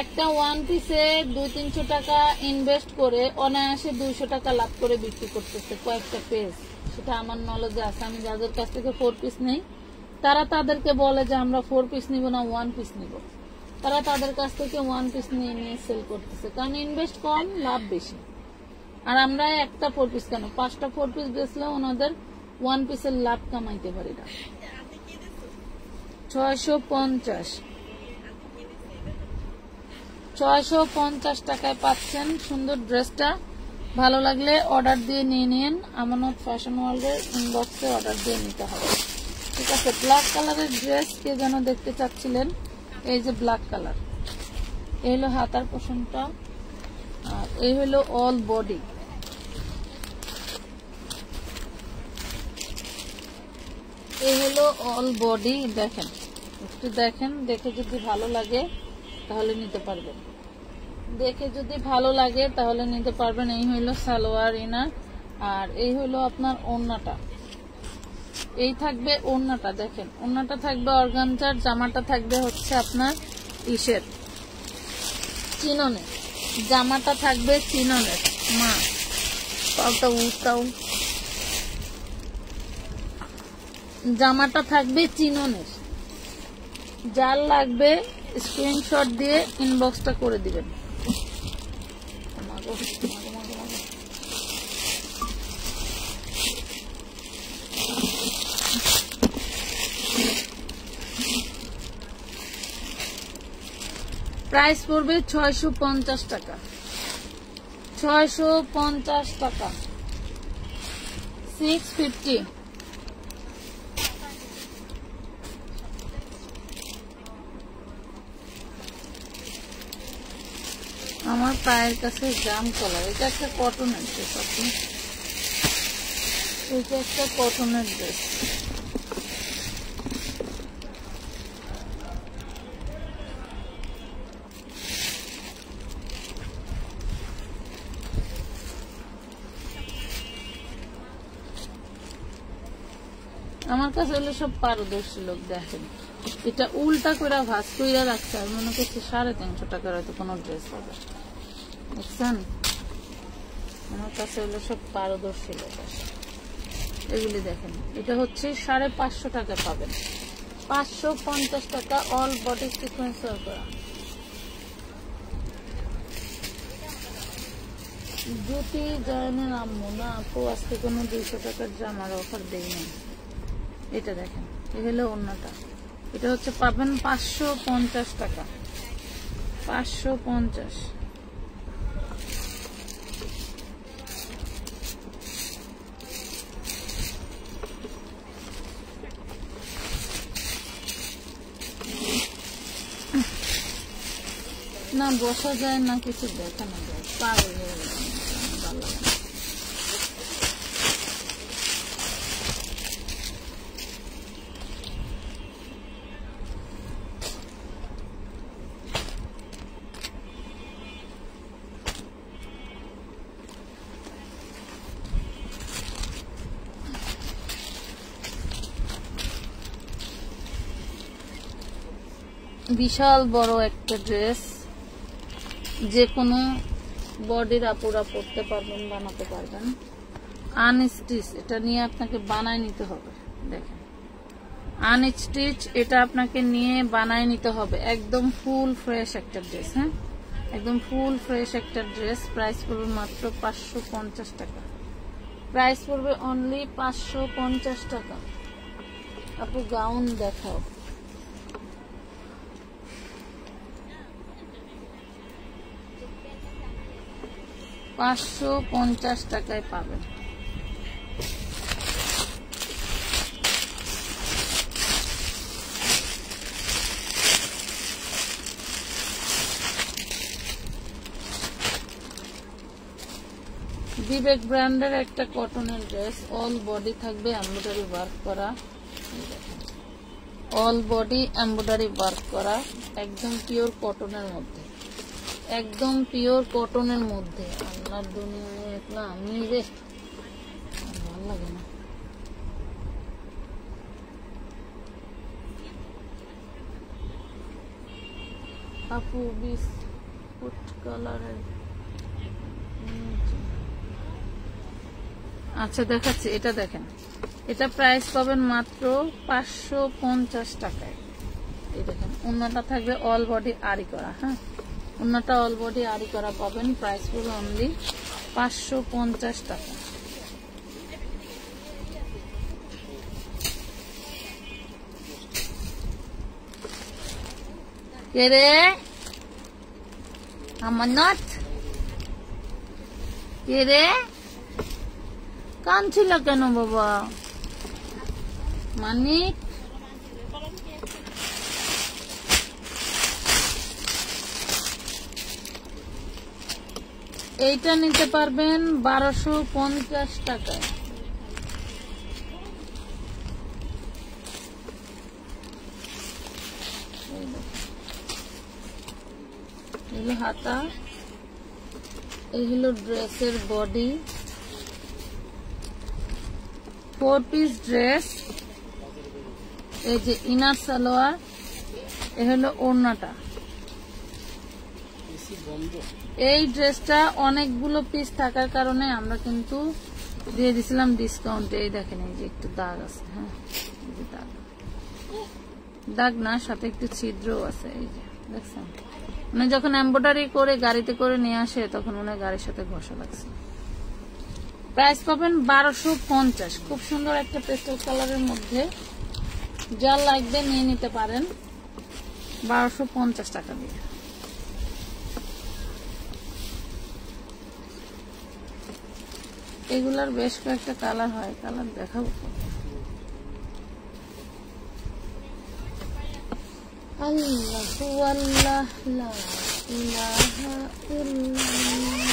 একটা ওয়ান পিসে 200-300 টাকা ইনভেস্ট করে অনায়াসে 200 টাকা লাভ করে বিক্রি করতেছে কয়েকটা পেজ। সেটা আমার নলেজে আছে। আমি যাদের কাছ থেকে 4 পিস নেই তারা তাদেরকে বলে যে আমরা 4 পিস নিব না 1 পিস নিব। তারা তাদের কাছ থেকে 1 পিস নিয়ে নিয়ে সেল করতেছে, কারণ ইনভেস্ট কম লাভ বেশি। আর আমরা একটা 4 পিস কেন 5টা 4 পিস বেচলে ওনাদের 1 পিসের লাভ কামাইতে পারি না। 650 টাকায় পাচ্ছেন সুন্দর ড্রেসটা। ভালো লাগলে অর্ডার দিয়ে নিয়ে নিন। আমানত ফ্যাশন ওয়ার্ল্ডের ইনবক্সে অর্ডার দিয়ে নিতে হবে। ঠিক আছে, ব্ল্যাক কালারের ড্রেস কে যেন দেখতে চাচ্ছিলেন, এই যে ব্ল্যাক কালার। এই হলো হাতার পোষণটা, আর এই হলো অল বডি। এই হলো অল বডি। দেখেন, একটু দেখেন, দেখে যদি ভালো লাগে তাহলে নিতে পারবেন। দেখে যদি ভালো লাগে তাহলে নিতে পারবেন। এই হইলো সালোয়ার ইনার, আর এই হইলো আপনার ওড়নাটা। এই থাকবে ওড়নাটা। দেখেন ওড়নাটা থাকবে অর্গানজার, জামাটা থাকবে হচ্ছে আপনার ইসের চিননের। জামাটা থাকবে চিননের। মা পাউটা উঠাও। জামাটা থাকবে চিননের। যার লাগবে স্ক্রিনশট দিয়ে ইনবক্সটা করে দিবেন। প্রাইস পড়বে 650 টাকা। 650 টাকা। 650। আমার পায়ের কাছে জাম কালার। এটা একটা কটনের ড্রেস। আপনি এটা একটা কটনের ড্রেস। আমার কাছে হলো সব পারদর্শী লোক। দেখেন এটা উল্টা করে ভাঁজ করে রাখছে, আর মনে করছে 350 টাকার হয়তো কোনো ড্রেস হবে। বুঝছেন, আমার কাছে হলো সব পারদর্শী লোক আছে। এগুলি দেখেন, এটা হচ্ছে 550 টাকা পাবেন। 550 টাকা অল বডি সিকোয়েন্স করা। জ্যোতি জয়নের আম্মু না আপু, আজকে কোনো 200 টাকার জামার অফার দেই না। এটা দেখেন, এই হলো ওড়নাটা। এটা হচ্ছে পাবেন 550 টাকা। 550। না বসা যায় না, কিছু দেখানো যায়। পাগল হয়ে গেলাম, ভালো লাগে না। বিশাল বড় একটা ড্রেস, যে কোনো বডির আপুরা পরতে পারবেন, বানাতে পারবেন। আনস্টিচ, এটা নিয়ে আপনাকে বানায় নিতে হবে। দেখেন আনস্টিচ, এটা আপনাকে নিয়ে বানায় নিতে হবে। একদম ফুল ফ্রেশ একটা ড্রেস। হ্যাঁ, একদম ফুল ফ্রেশ একটা ড্রেস। প্রাইস পড়বে মাত্র 550 টাকা। প্রাইস পড়বে অনলি 550 টাকা। আপু গাউন দেখাও। 550 টাকায় পাবেন। বিবেক ব্র্যান্ডের একটা কটনের ড্রেস, অল বডি থাকবে এমব্রয়ডারি ওয়ার্ক করা, অল বডি এমব্রয়ডারি ওয়ার্ক করা, একদম পিওর কটনের মধ্যে, একদম পিওর কটনের মধ্যে। আল্লাহর দুনিয়ায় একলা আমি রে, ভালো লাগে না। আপু বিস্কুট কালারের, আচ্ছা দেখাচ্ছি, এটা দেখেন, এটা প্রাইস পাবেন মাত্র 550 টাকায়। এই দেখেন ওন্নাটা থাকবে অল বডি আরি করা, হ্যাঁ ওন্নাটা অল বডি আরি করা পাবেন, প্রাইস পড়বে অনলি 550 টাকা। কে রে আমানত, কে রে কাঁদছিল কেন বাবা? মানিক এইটা নিতে পারবেন 1250 টাকায়। এগুলো হাতা, এই হলো ড্রেসের বডি, 4 পিস ড্রেস, এই যে ইনার সালোয়ার, এ হলো ওড়নাটা। এই ড্রেসটা অনেকগুলো পিস থাকার কারণে আমরা কিন্তু দিয়ে দিছিলাম ডিসকাউন্টে। এই দেখেন এই যে একটু দাগ আছে, হ্যাঁ দাগ, দাগ না সাথে একটু ছিদ্রও আছে, এই যে দেখছেন, মানে যখন এমব্রয়ডারি করে গাড়িতে করে নিয়ে আসে তখন ওনার গাড়ির সাথে ঘষা লাগছে। প্রাইস পাবেন 1250। খুব সুন্দর একটা পেস্টেল কালারের মধ্যে, যা লাগবে নিয়ে নিতে পারেন 1250 টাকা দিয়ে। এগুলার বেশ কয়েকটা কালার হয়, কালার দেখাবো। আল্লাহু আল্লাহ লা ইলাহা ইল্লাল্লাহ।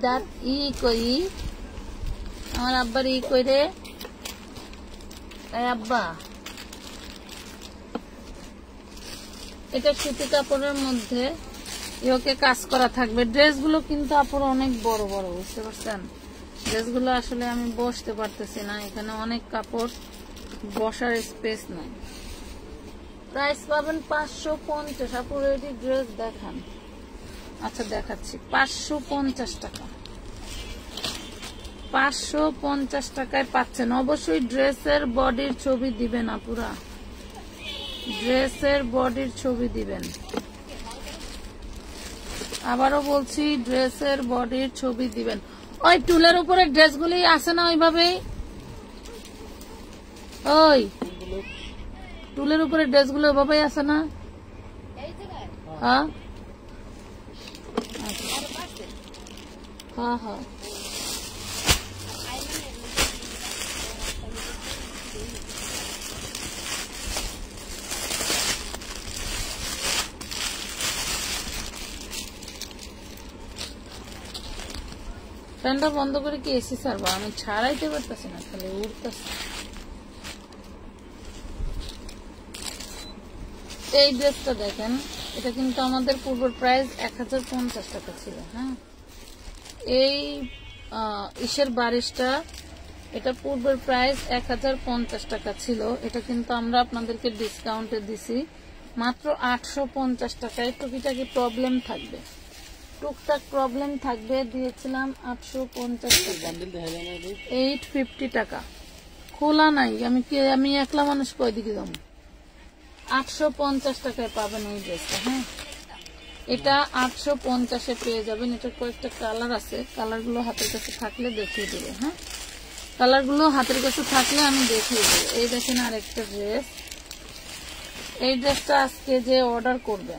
দাঁত ই কই, আমার আব্বার ই কই রে আব্বা। এটা সুতি কাপড়ের মধ্যে ইয়োকে কাজ করা থাকবে। ড্রেসগুলো কিন্তু আপুর অনেক বড় বড়, বুঝতে পারছেন? ড্রেসগুলো আসলে আমি বসতে পারতেছি না, এখানে অনেক কাপড়, বসার স্পেস নাই। প্রাইস পাবেন 550। আপুর এটি ড্রেস দেখান। আচ্ছা দেখাচ্ছি, 550 টাকা, 550 টাকায় পাচ্ছেন। অবশ্যই ড্রেসের বডির ছবি দিবেন আপুরা, ড্রেসের বডির ছবি দিবেন। আবারও বলছি, ড্রেসের বডির ছবি দিবেন। ওই টুলের উপরে ড্রেসগুলি আছে না ওইভাবেই, ওই টুলের উপরে ড্রেসগুলো ওইভাবেই আছে না? হ্যাঁ হ্যাঁ হ্যাঁ। ফ্যানটা বন্ধ করে কি এসি ছাড়বো? আমি ছাড়াইতে পারতেছি না, খালি উঠতেছে। এই ড্রেসটা দেখেন, এটা কিন্তু আমাদের পূর্বের প্রাইস 1050 টাকা ছিল। হ্যাঁ, এই ইসের বারিশটা, এটা পূর্বের প্রাইস 1050 টাকা ছিল। এটা কিন্তু আমরা আপনাদেরকে ডিসকাউন্টে দিছি মাত্র 850 টাকায়। টুকিটাকি প্রবলেম থাকবে, টুকটাক প্রবলেম থাকবে, দিয়েছিলাম 850 টাকা, 850 টাকা। খোলা নাই, আমি একলা মানুষ কয় দিকে যাবো? 850 টাকায় পাবেন এই ড্রেসটা। হ্যাঁ, এটা 850-এ পেয়ে যাবেন। এটার কয়েকটা কালার আছে, কালারগুলো হাতের কাছে থাকলে দেখিয়ে দেবে। হ্যাঁ, কালারগুলো হাতের কাছে থাকলে আমি দেখিয়ে দেবো। এই দেখেন আরেকটা ড্রেস, এই ড্রেসটা আজকে যে অর্ডার করবে,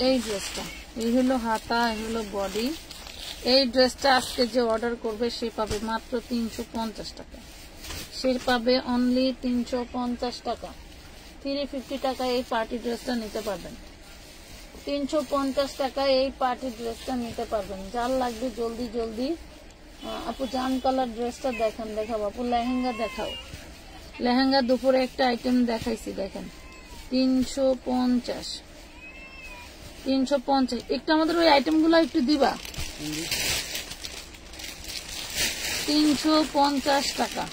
এই ড্রেসটা, এই হলো হাতা, এই হলো বডি, এই ড্রেসটা আজকে যে অর্ডার করবে সে পাবে মাত্র 350 টাকা। সে পাবে অনলি 350 টাকা। 350 টাকায় এই পার্টি ড্রেসটা নিতে পারবেন। 350 টাকায় এই পার্টি ড্রেসটা নিতে পারবেন। যার লাগবে জলদি জলদি। আপু জাম কালার ড্রেসটা দেখেন, দেখাবো আপু। লেহেঙ্গা দেখাও। লেহেঙ্গা দুপুরে একটা আইটেম দেখাইছি, দেখেন 350। একটু আমাদের ওই আইটেমগুলো একটু দিবা। 350 টাকা।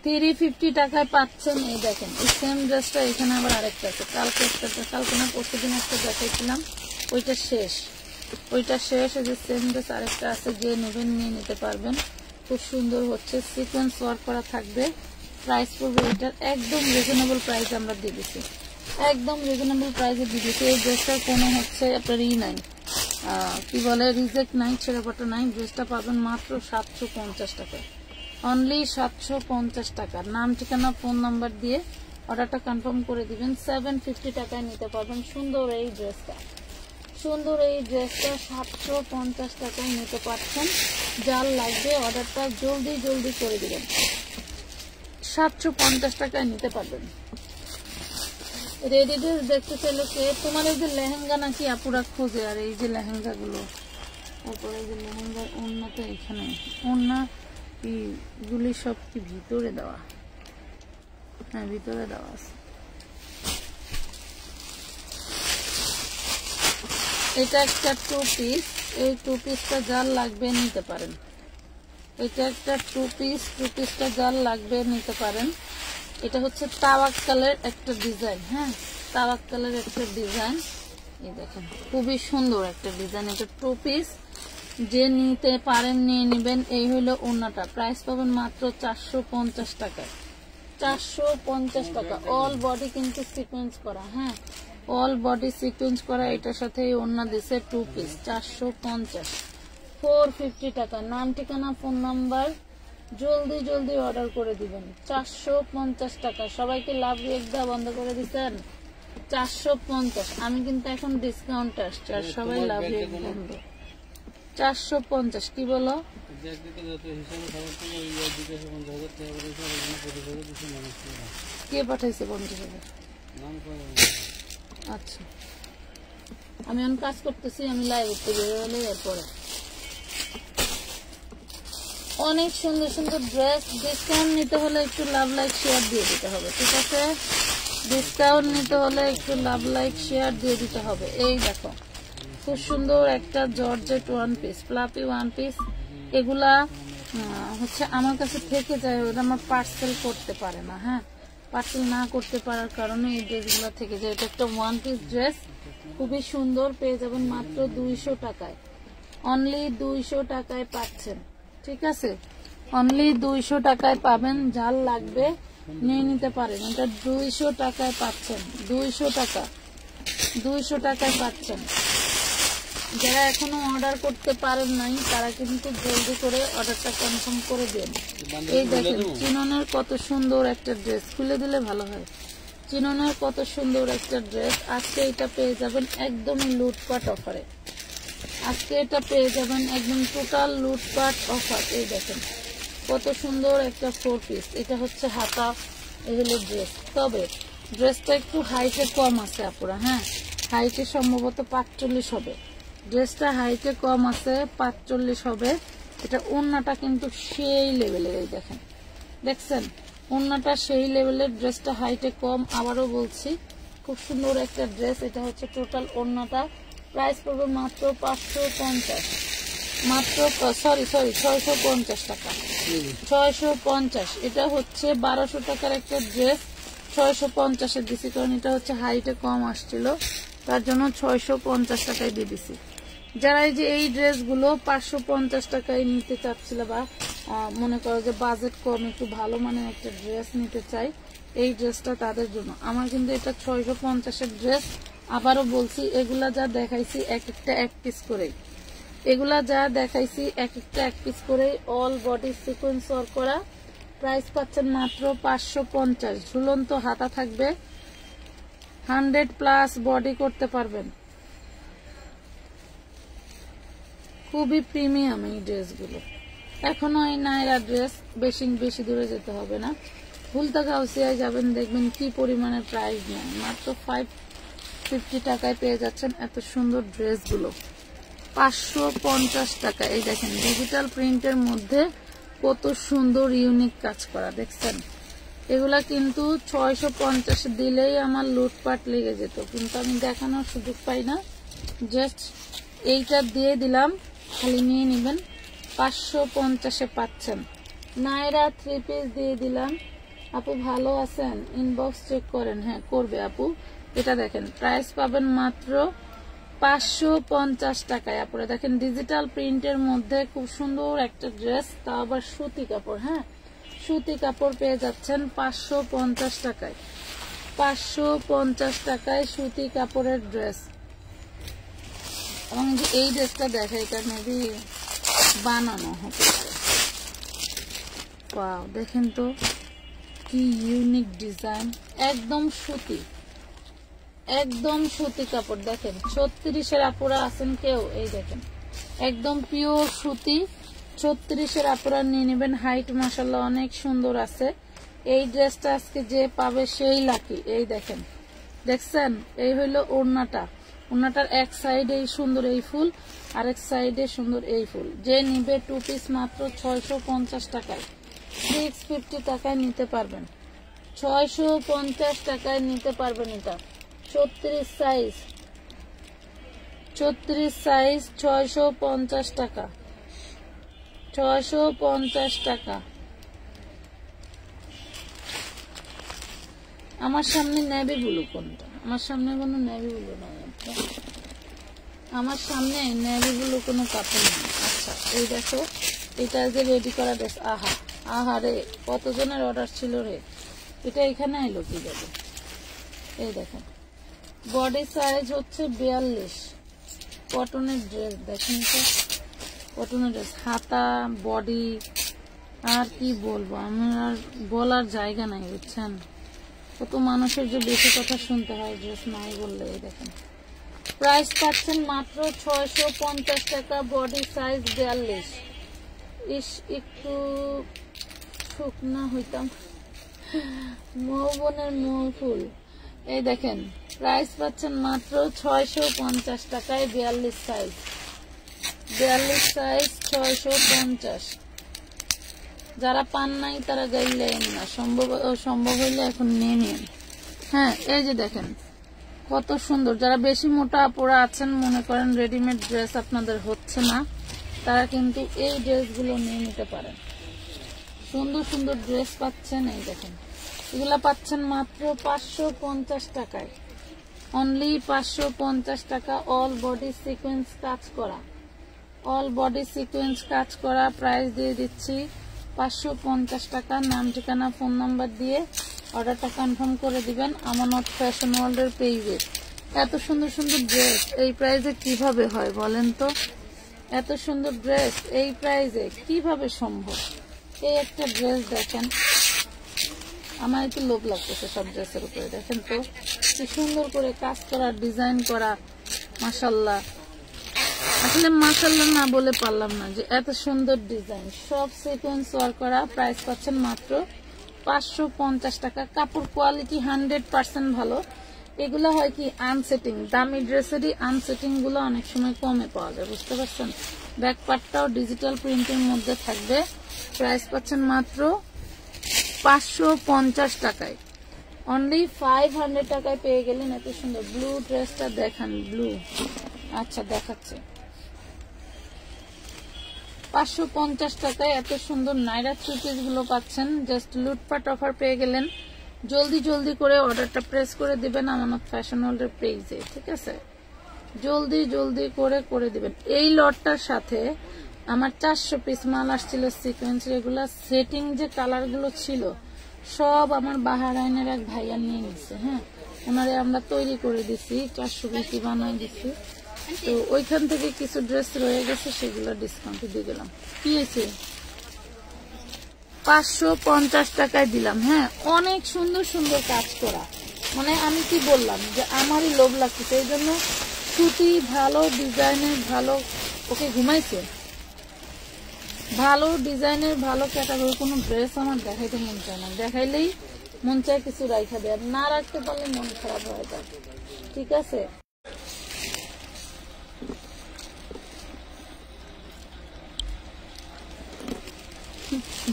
350 টাকায় পাচ্ছেন। এই দেখেন এই সেম ড্রেসটা এখানে আবার আরেকটা আছে। কালকে না পরশুদিন একটা দেখাইছিলাম, ওইটা শেষ। ওই যে সেম ড্রেস আরেকটা আছে, যে নেবেন নিয়ে নিতে পারবেন। খুব সুন্দর হচ্ছে, সিকোয়েন্স ওয়ার্ক করা থাকবে। প্রাইস পড়বে এটার একদম রিজনেবল প্রাইস আমরা দিয়ে দিচ্ছি, একদম রিজনেবল প্রাইসে দিয়ে দিচ্ছি। এই ড্রেসটার কোনো হচ্ছে আপনার নাই, কি বলে, রিজেক্ট নাই, ছেড়েপাটা নাই। ড্রেসটা পাবেন মাত্র 750 টাকায়, অনলি 750 টাকা। নাম, ঠিকানা, ফোন নাম্বার দিয়ে অর্ডারটা কনফার্ম করে দিবেন। 750 টাকায় নিতে পারবেন সুন্দর এই ড্রেসটা। 750 টাকায় নিতে পারছেন। যার লাগবে অর্ডারটা জলদি জলদি করে দিবেন। 750 টাকায় নিতে পারবেন। রেডি ড্রেস দেখতে চাইলে কে, তোমার এই যে লেহেঙ্গা নাকি আপুরা খোঁজে, আর এই যে লেহেঙ্গা গুলো, তারপরে এই যে লেহেঙ্গার ওড়না তো এখানে, ওড়না গুলি সব কি ভিতরে দেওয়া? হ্যাঁ, ভিতরে দেওয়া আছে। এটা একটা 2 পিস। এই 2 পিসটা যার লাগবে নিতে পারেন। এটা একটা 2 পিসটা যার লাগবে নিতে পারেন। এটা হচ্ছে তাওয়াক কালার একটা ডিজাইন। হ্যাঁ, তাওয়াক কালার একটা ডিজাইন। এই দেখেন খুবই সুন্দর একটা ডিজাইন। এটা 2 পিস, যে নিতে পারেন নিয়ে নেবেন। এই হলো ওড়নাটা। প্রাইস পাবেন মাত্র 450 টাকায়। 450 টাকা। অল বডি কিন্তু সিকোয়েন্স করা। হ্যাঁ, অল বডি সিকোয়েন্স করা। এটার সাথে এই ওড়না দিছে 2 পিস। 450, 450 টাকা। নাম, ঠিকানা, ফোন নাম্বার, জলদি জলদি অর্ডার করে দিবেন। 450 টাকা। সবাইকে লাভ রেট দেওয়া বন্ধ করে দিচ্ছেন। 450। আমি কিন্তু এখন ডিসকাউন্ট আসছে, আর সবাই লাভ রেট বন্ধ। 450 কি বলো? কে পাঠাইছে 50,000? আচ্ছা, আমি এখন কাজ করতেছি, আমি লাইভ করতে বেরোলে এরপরে। অনেক সুন্দর সুন্দর ড্রেস। ডিসকাউন্ট নিতে হলে একটু লাভ, লাইক, শেয়ার দিয়ে দিতে হবে, ঠিক আছে? ডিসকাউন্ট নিতে হলে একটু লাভ, লাইক, শেয়ার দিয়ে দিতে হবে। এই দেখো খুব সুন্দর একটা জর্জেট 1 পিস, ফ্লাপি 1 পিস। এগুলা হচ্ছে আমার কাছে থেকে যায়, ওটা আমার পার্সেল করতে পারে না। হ্যাঁ, পার্সেল না করতে পারার কারণে এই ড্রেসগুলো থেকে যায়। এটা একটা 1 পিস ড্রেস, খুবই সুন্দর। পেয়ে যাবেন মাত্র 200 টাকায়। অনলি 200 টাকায় পাচ্ছেন, ঠিক আছে? অনলি 200 টাকায় পাবেন। যার লাগবে নিয়ে নিতে পারেন। এটা 200 টাকায় পাচ্ছেন। 200 টাকা, 200 টাকায় পাচ্ছেন। যারা এখনো অর্ডার করতে পারেন নাই তারা কিন্তু জলদি করে অর্ডারটা কনফার্ম করে দেন। এই দেখেন চিননের কত সুন্দর একটা ড্রেস, খুলে দিলে ভালো হয়। চিননের কত সুন্দর একটা ড্রেস। আজকে এটা পেয়ে যাবেন একদমই লুটপাট অফারে। আজকে এটা পেয়ে যাবেন একদম টোটাল লুটপাট অফার। এই দেখেন কত সুন্দর একটা 4 পিস। এটা হচ্ছে হাতা, এই হলো ড্রেস। তবে ড্রেসটা একটু হাইটে কম আছে আপুরা। হ্যাঁ, হাইটে সম্ভবত 45 হবে। ড্রেসটা হাইটে কম আছে, 45 হবে। এটা ওড়নাটা কিন্তু সেই লেভেলের। এই দেখেন, দেখছেন ওড়নাটা সেই লেভেলের। ড্রেসটা হাইটে কম, আবারও বলছি খুব সুন্দর একটা ড্রেস। এটা হচ্ছে টোটাল ওড়নাটা। প্রাইস পড়বে মাত্র 550, মাত্র সরি 650 টাকা। 650। এটা হচ্ছে 1200 টাকার একটা ড্রেস, 650-এ দিছি, কারণ এটা হচ্ছে হাইটে কম আসছিল, তার জন্য 650 টাকায় দিয়ে দিছি। যারা এই যে এই ড্রেসগুলো 550 টাকায় নিতে চাচ্ছিল, বা মনে করো যে বাজেট কম, একটু ভালো মানের একটা ড্রেস নিতে চাই, এই ড্রেসটা তাদের জন্য। আমার কিন্তু এটা 650-এর ড্রেস। আবারও বলছি, এগুলা যা দেখাইছি এক একটা 1 পিস করে, এগুলা যা দেখাইছি এক একটা এক পিস করে অল বডি সিকোয়েন্স ওয়ার্ক করা। প্রাইস পাচ্ছেন মাত্র 550। ঝুলন্ত হাতা থাকবে, 100+ বডি করতে পারবেন। খুবই প্রিমিয়াম এই ড্রেসগুলো। এখনো এই নাইরা ড্রেস বেশি দূরে যেতে হবে না, ভুলতা গাউসিয়ায় যাবেন দেখবেন কি পরিমাণে প্রাইস নেয়। মাত্র 550 টাকায় পেয়ে যাচ্ছেন এত সুন্দর ড্রেসগুলো। 550 টাকা। এই দেখেন ডিজিটাল প্রিন্টের মধ্যে কত সুন্দর ইউনিক কাজ করা, দেখছেন? এগুলা কিন্তু 650 দিলেই আমার লুটপাট লেগে যেত, কিন্তু আমি দেখানোর সুযোগ পাই না। জাস্ট এইটা দিয়ে দিলাম, খালি নিয়ে নেবেন। 550-এ পাচ্ছেন। নাইরা 3 পিস দিয়ে দিলাম। আপু ভালো আছেন? ইনবক্স চেক করেন। হ্যাঁ করবে আপু। এটা দেখেন প্রাইস পাবেন মাত্র 550 টাকায়। আপনারা দেখেন ডিজিটাল প্রিন্টের মধ্যে খুব সুন্দর একটা ড্রেস, তা আবার সুতি কাপড়। হ্যাঁ সুতি কাপড় পেয়ে যাচ্ছেন 550 টাকায়। 550 টাকায় সুতি কাপড়ের ড্রেস। এবং এই ড্রেসটা দেখে, এটা মেবি বানানো হতে পারে। ওয়াও, দেখেন তো কি ইউনিক ডিজাইন। একদম সুতি, একদম সুতি কাপড়। দেখেন 36-এর আপুরা আছেন কেউ? এই দেখেন একদম পিওর সুতি। 36-এর আপুরা নিয়ে নেবেন। হাইট মাশাআল্লাহ অনেক সুন্দর আছে। এই ড্রেসটা আজকে যে পাবে সেই লাকি। এই দেখেন, দেখছেন? এই হইলো ওড়নাটা। ওড়নাটার এক সাইডে সুন্দর এই ফুল, আরেক সাইডে সুন্দর এই ফুল। যে নিবে 2 পিস মাত্র 650 টাকায়। 650 টাকায় নিতে পারবেন। 650 টাকায় নিতে পারবেন। এটা 34 সাইজ, 34 সাইজ 650 টাকা। 650 টাকা। আমার সামনে নেভি ব্লু কোনটা? আমার সামনে কোনো নেভি ব্লু নাই। আমার সামনে নেভি ব্লু কোনো কাপড় নেই। আচ্ছা এই দেখো, এটা যে রেডি করা ড্রেস। আহা আহা রে, কতজনের অর্ডার ছিল রে। এটা এখানে এলো কি যাবে। এই দেখেন বডি সাইজ হচ্ছে 42। কটনের ড্রেস দেখেন তো, কটনের ড্রেস। হাতা বডি আর কি বলবো, আমার আর বলার জায়গা নাই, বুঝছেন? কত মানুষের যে বেশি কথা শুনতে হয় ড্রেস নাই বললে। এই দেখেন প্রাইস পাচ্ছেন মাত্র 650 টাকা। Body size 42। ইস একটু শুকনা হইতাম, মৌবনের মৌ ফুল। এই দেখেন প্রাইস পাচ্ছেন মাত্র 650 টাকায়। 42 সাইজ, 42 সাইজ 650। যারা পান নাই তারা গাইলে না, সম্ভব হইলে এখন নিয়ে নিন। হ্যাঁ এই যে দেখেন কত সুন্দর। যারা বেশি মোটা আপুরা আছেন, মনে করেন রেডিমেড ড্রেস আপনাদের হচ্ছে না, তারা কিন্তু এই ড্রেসগুলো নিয়ে নিতে পারেন। সুন্দর সুন্দর ড্রেস পাচ্ছেন। এই দেখেন এগুলা পাচ্ছেন মাত্র 550 টাকায়। অনলি 550 টাকা। অল বডি সিকোয়েন্স কাজ করা, অল বডি সিকোয়েন্স কাজ করা। প্রাইস দিয়ে দিচ্ছি 550 টাকা। নাম ঠিকানা ফোন নাম্বার দিয়ে অর্ডারটা কনফার্ম করে দিবেন আমানত ফ্যাশন ওয়ার্ল্ডের পেজে। এত সুন্দর সুন্দর ড্রেস এই প্রাইসে কিভাবে হয় বলেন তো? এত সুন্দর ড্রেস এই প্রাইসে কিভাবে সম্ভব? এই একটা ড্রেস দেখেন, আমার একটু লোভ লাগতেছে সব ড্রেসের উপরে। দেখেন তো কি সুন্দর করে কাজ করা, ডিজাইন করা। মাশাআল্লাহ, আসলে মাশাআল্লাহ না বলে পারলাম না যে এত সুন্দর ডিজাইন। সব সিকোয়েন্স ওয়ার্ক করা। প্রাইস পাচ্ছেন মাত্র 550 টাকা। কাপড় কোয়ালিটি 100% ভালো। এগুলো হয় কি আনসেটিং, দামি ড্রেসেরই আনসেটিং গুলো অনেক সময় কমে পাওয়া যায়, বুঝতে পারছেন? ব্যাক পার্টটাও ডিজিটাল প্রিন্টের মধ্যে থাকবে। প্রাইস পাচ্ছেন মাত্র 550 টাকায়। অনলি 500 টাকায় পেয়ে গেলেন এত সুন্দর ব্লু ড্রেসটা। দেখান ব্লু। আচ্ছা দেখাচ্ছে 550 টাকায় এত সুন্দর নাইরা থ্রি পিস গুলো পাচ্ছেন। জাস্ট লুটপাট অফার পেয়ে গেলেন। জলদি জলদি করে অর্ডারটা প্রেস করে দিবেন আমানত ফ্যাশন ওয়ার্ল্ডের পেজে, ঠিক আছে? জলদি জলদি করে দিবেন। এই লটটার সাথে আমার 400 পিস মাল আসছিল সিকোয়েন্স। এগুলা সেটিং যে কালার গুলো ছিল সব আমার বাহারাইনের এক ভাইয়া নিয়ে নিচ্ছে। হ্যাঁ ওনারে আমরা তৈরি করে দিছি, 400 পিস বানাই দিচ্ছি। তো ওইখান থেকে কিছু ড্রেস রয়ে গেছে, সেগুলো ডিসকাউন্টে দিয়ে দিলাম। কি হয়েছে? 550 টাকায় দিলাম। হ্যাঁ, অনেক সুন্দর সুন্দর কাজ করা। মানে আমি কি বললাম যে আমারই লোভ লাগছে, এই জন্য সুতি ভালো ডিজাইনের ভালো। ওকে ঘুমাইছে? ভালো ডিজাইনের ভালো ক্যাটাগরি কোনো ড্রেস আমার দেখাইতে মন চায় না। দেখাইলেই মন চায় কিছু রাখা দেয়, না রাখতে পারলে মন খারাপ হয়ে যায়। ঠিক আছে,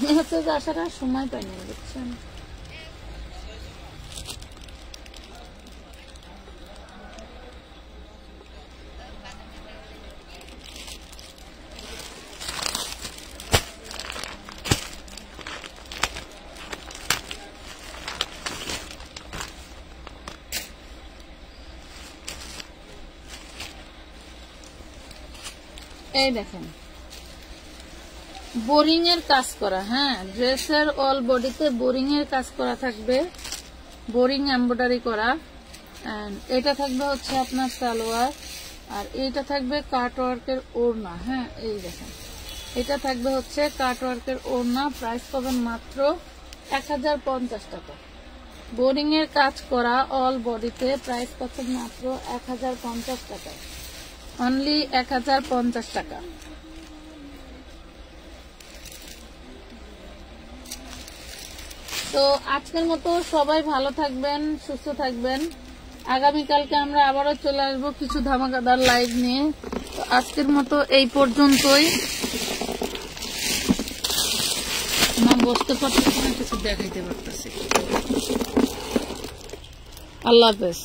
মেসেজ আসার আর সময় পাইনি, বুঝছেন? এই দেখেন বোরিং এর কাজ করা। হ্যাঁ, ড্রেসের অল বডিতে বোরিং এর কাজ করা থাকবে, বোরিং এমব্রয়ডারি করা। এটা থাকবে হচ্ছে আপনার সালোয়ার, আর এটা থাকবে কাটওয়ার্কের ওড়না। হ্যাঁ, এই দেখেন এটা থাকবে হচ্ছে কাটওয়ার্কের ওড়না। প্রাইস পাবেন মাত্র 1050 টাকা। বোরিং এর কাজ করা অল বডিতে প্রাইস পাচ্ছেন মাত্র 1050 টাকা, অনলি 1050 টাকা। তো আজকের মতো সবাই ভালো থাকবেন, সুস্থ থাকবেন। আগামীকালকে আমরা আবারও চলে আসবো কিছু ধামাকাদার লাইভ নিয়ে। তো আজকের মতো এই পর্যন্তই। না বসতে পারতেছি না, কিছু দেখাইতে পারতেছি। আল্লাহ হাফেজ।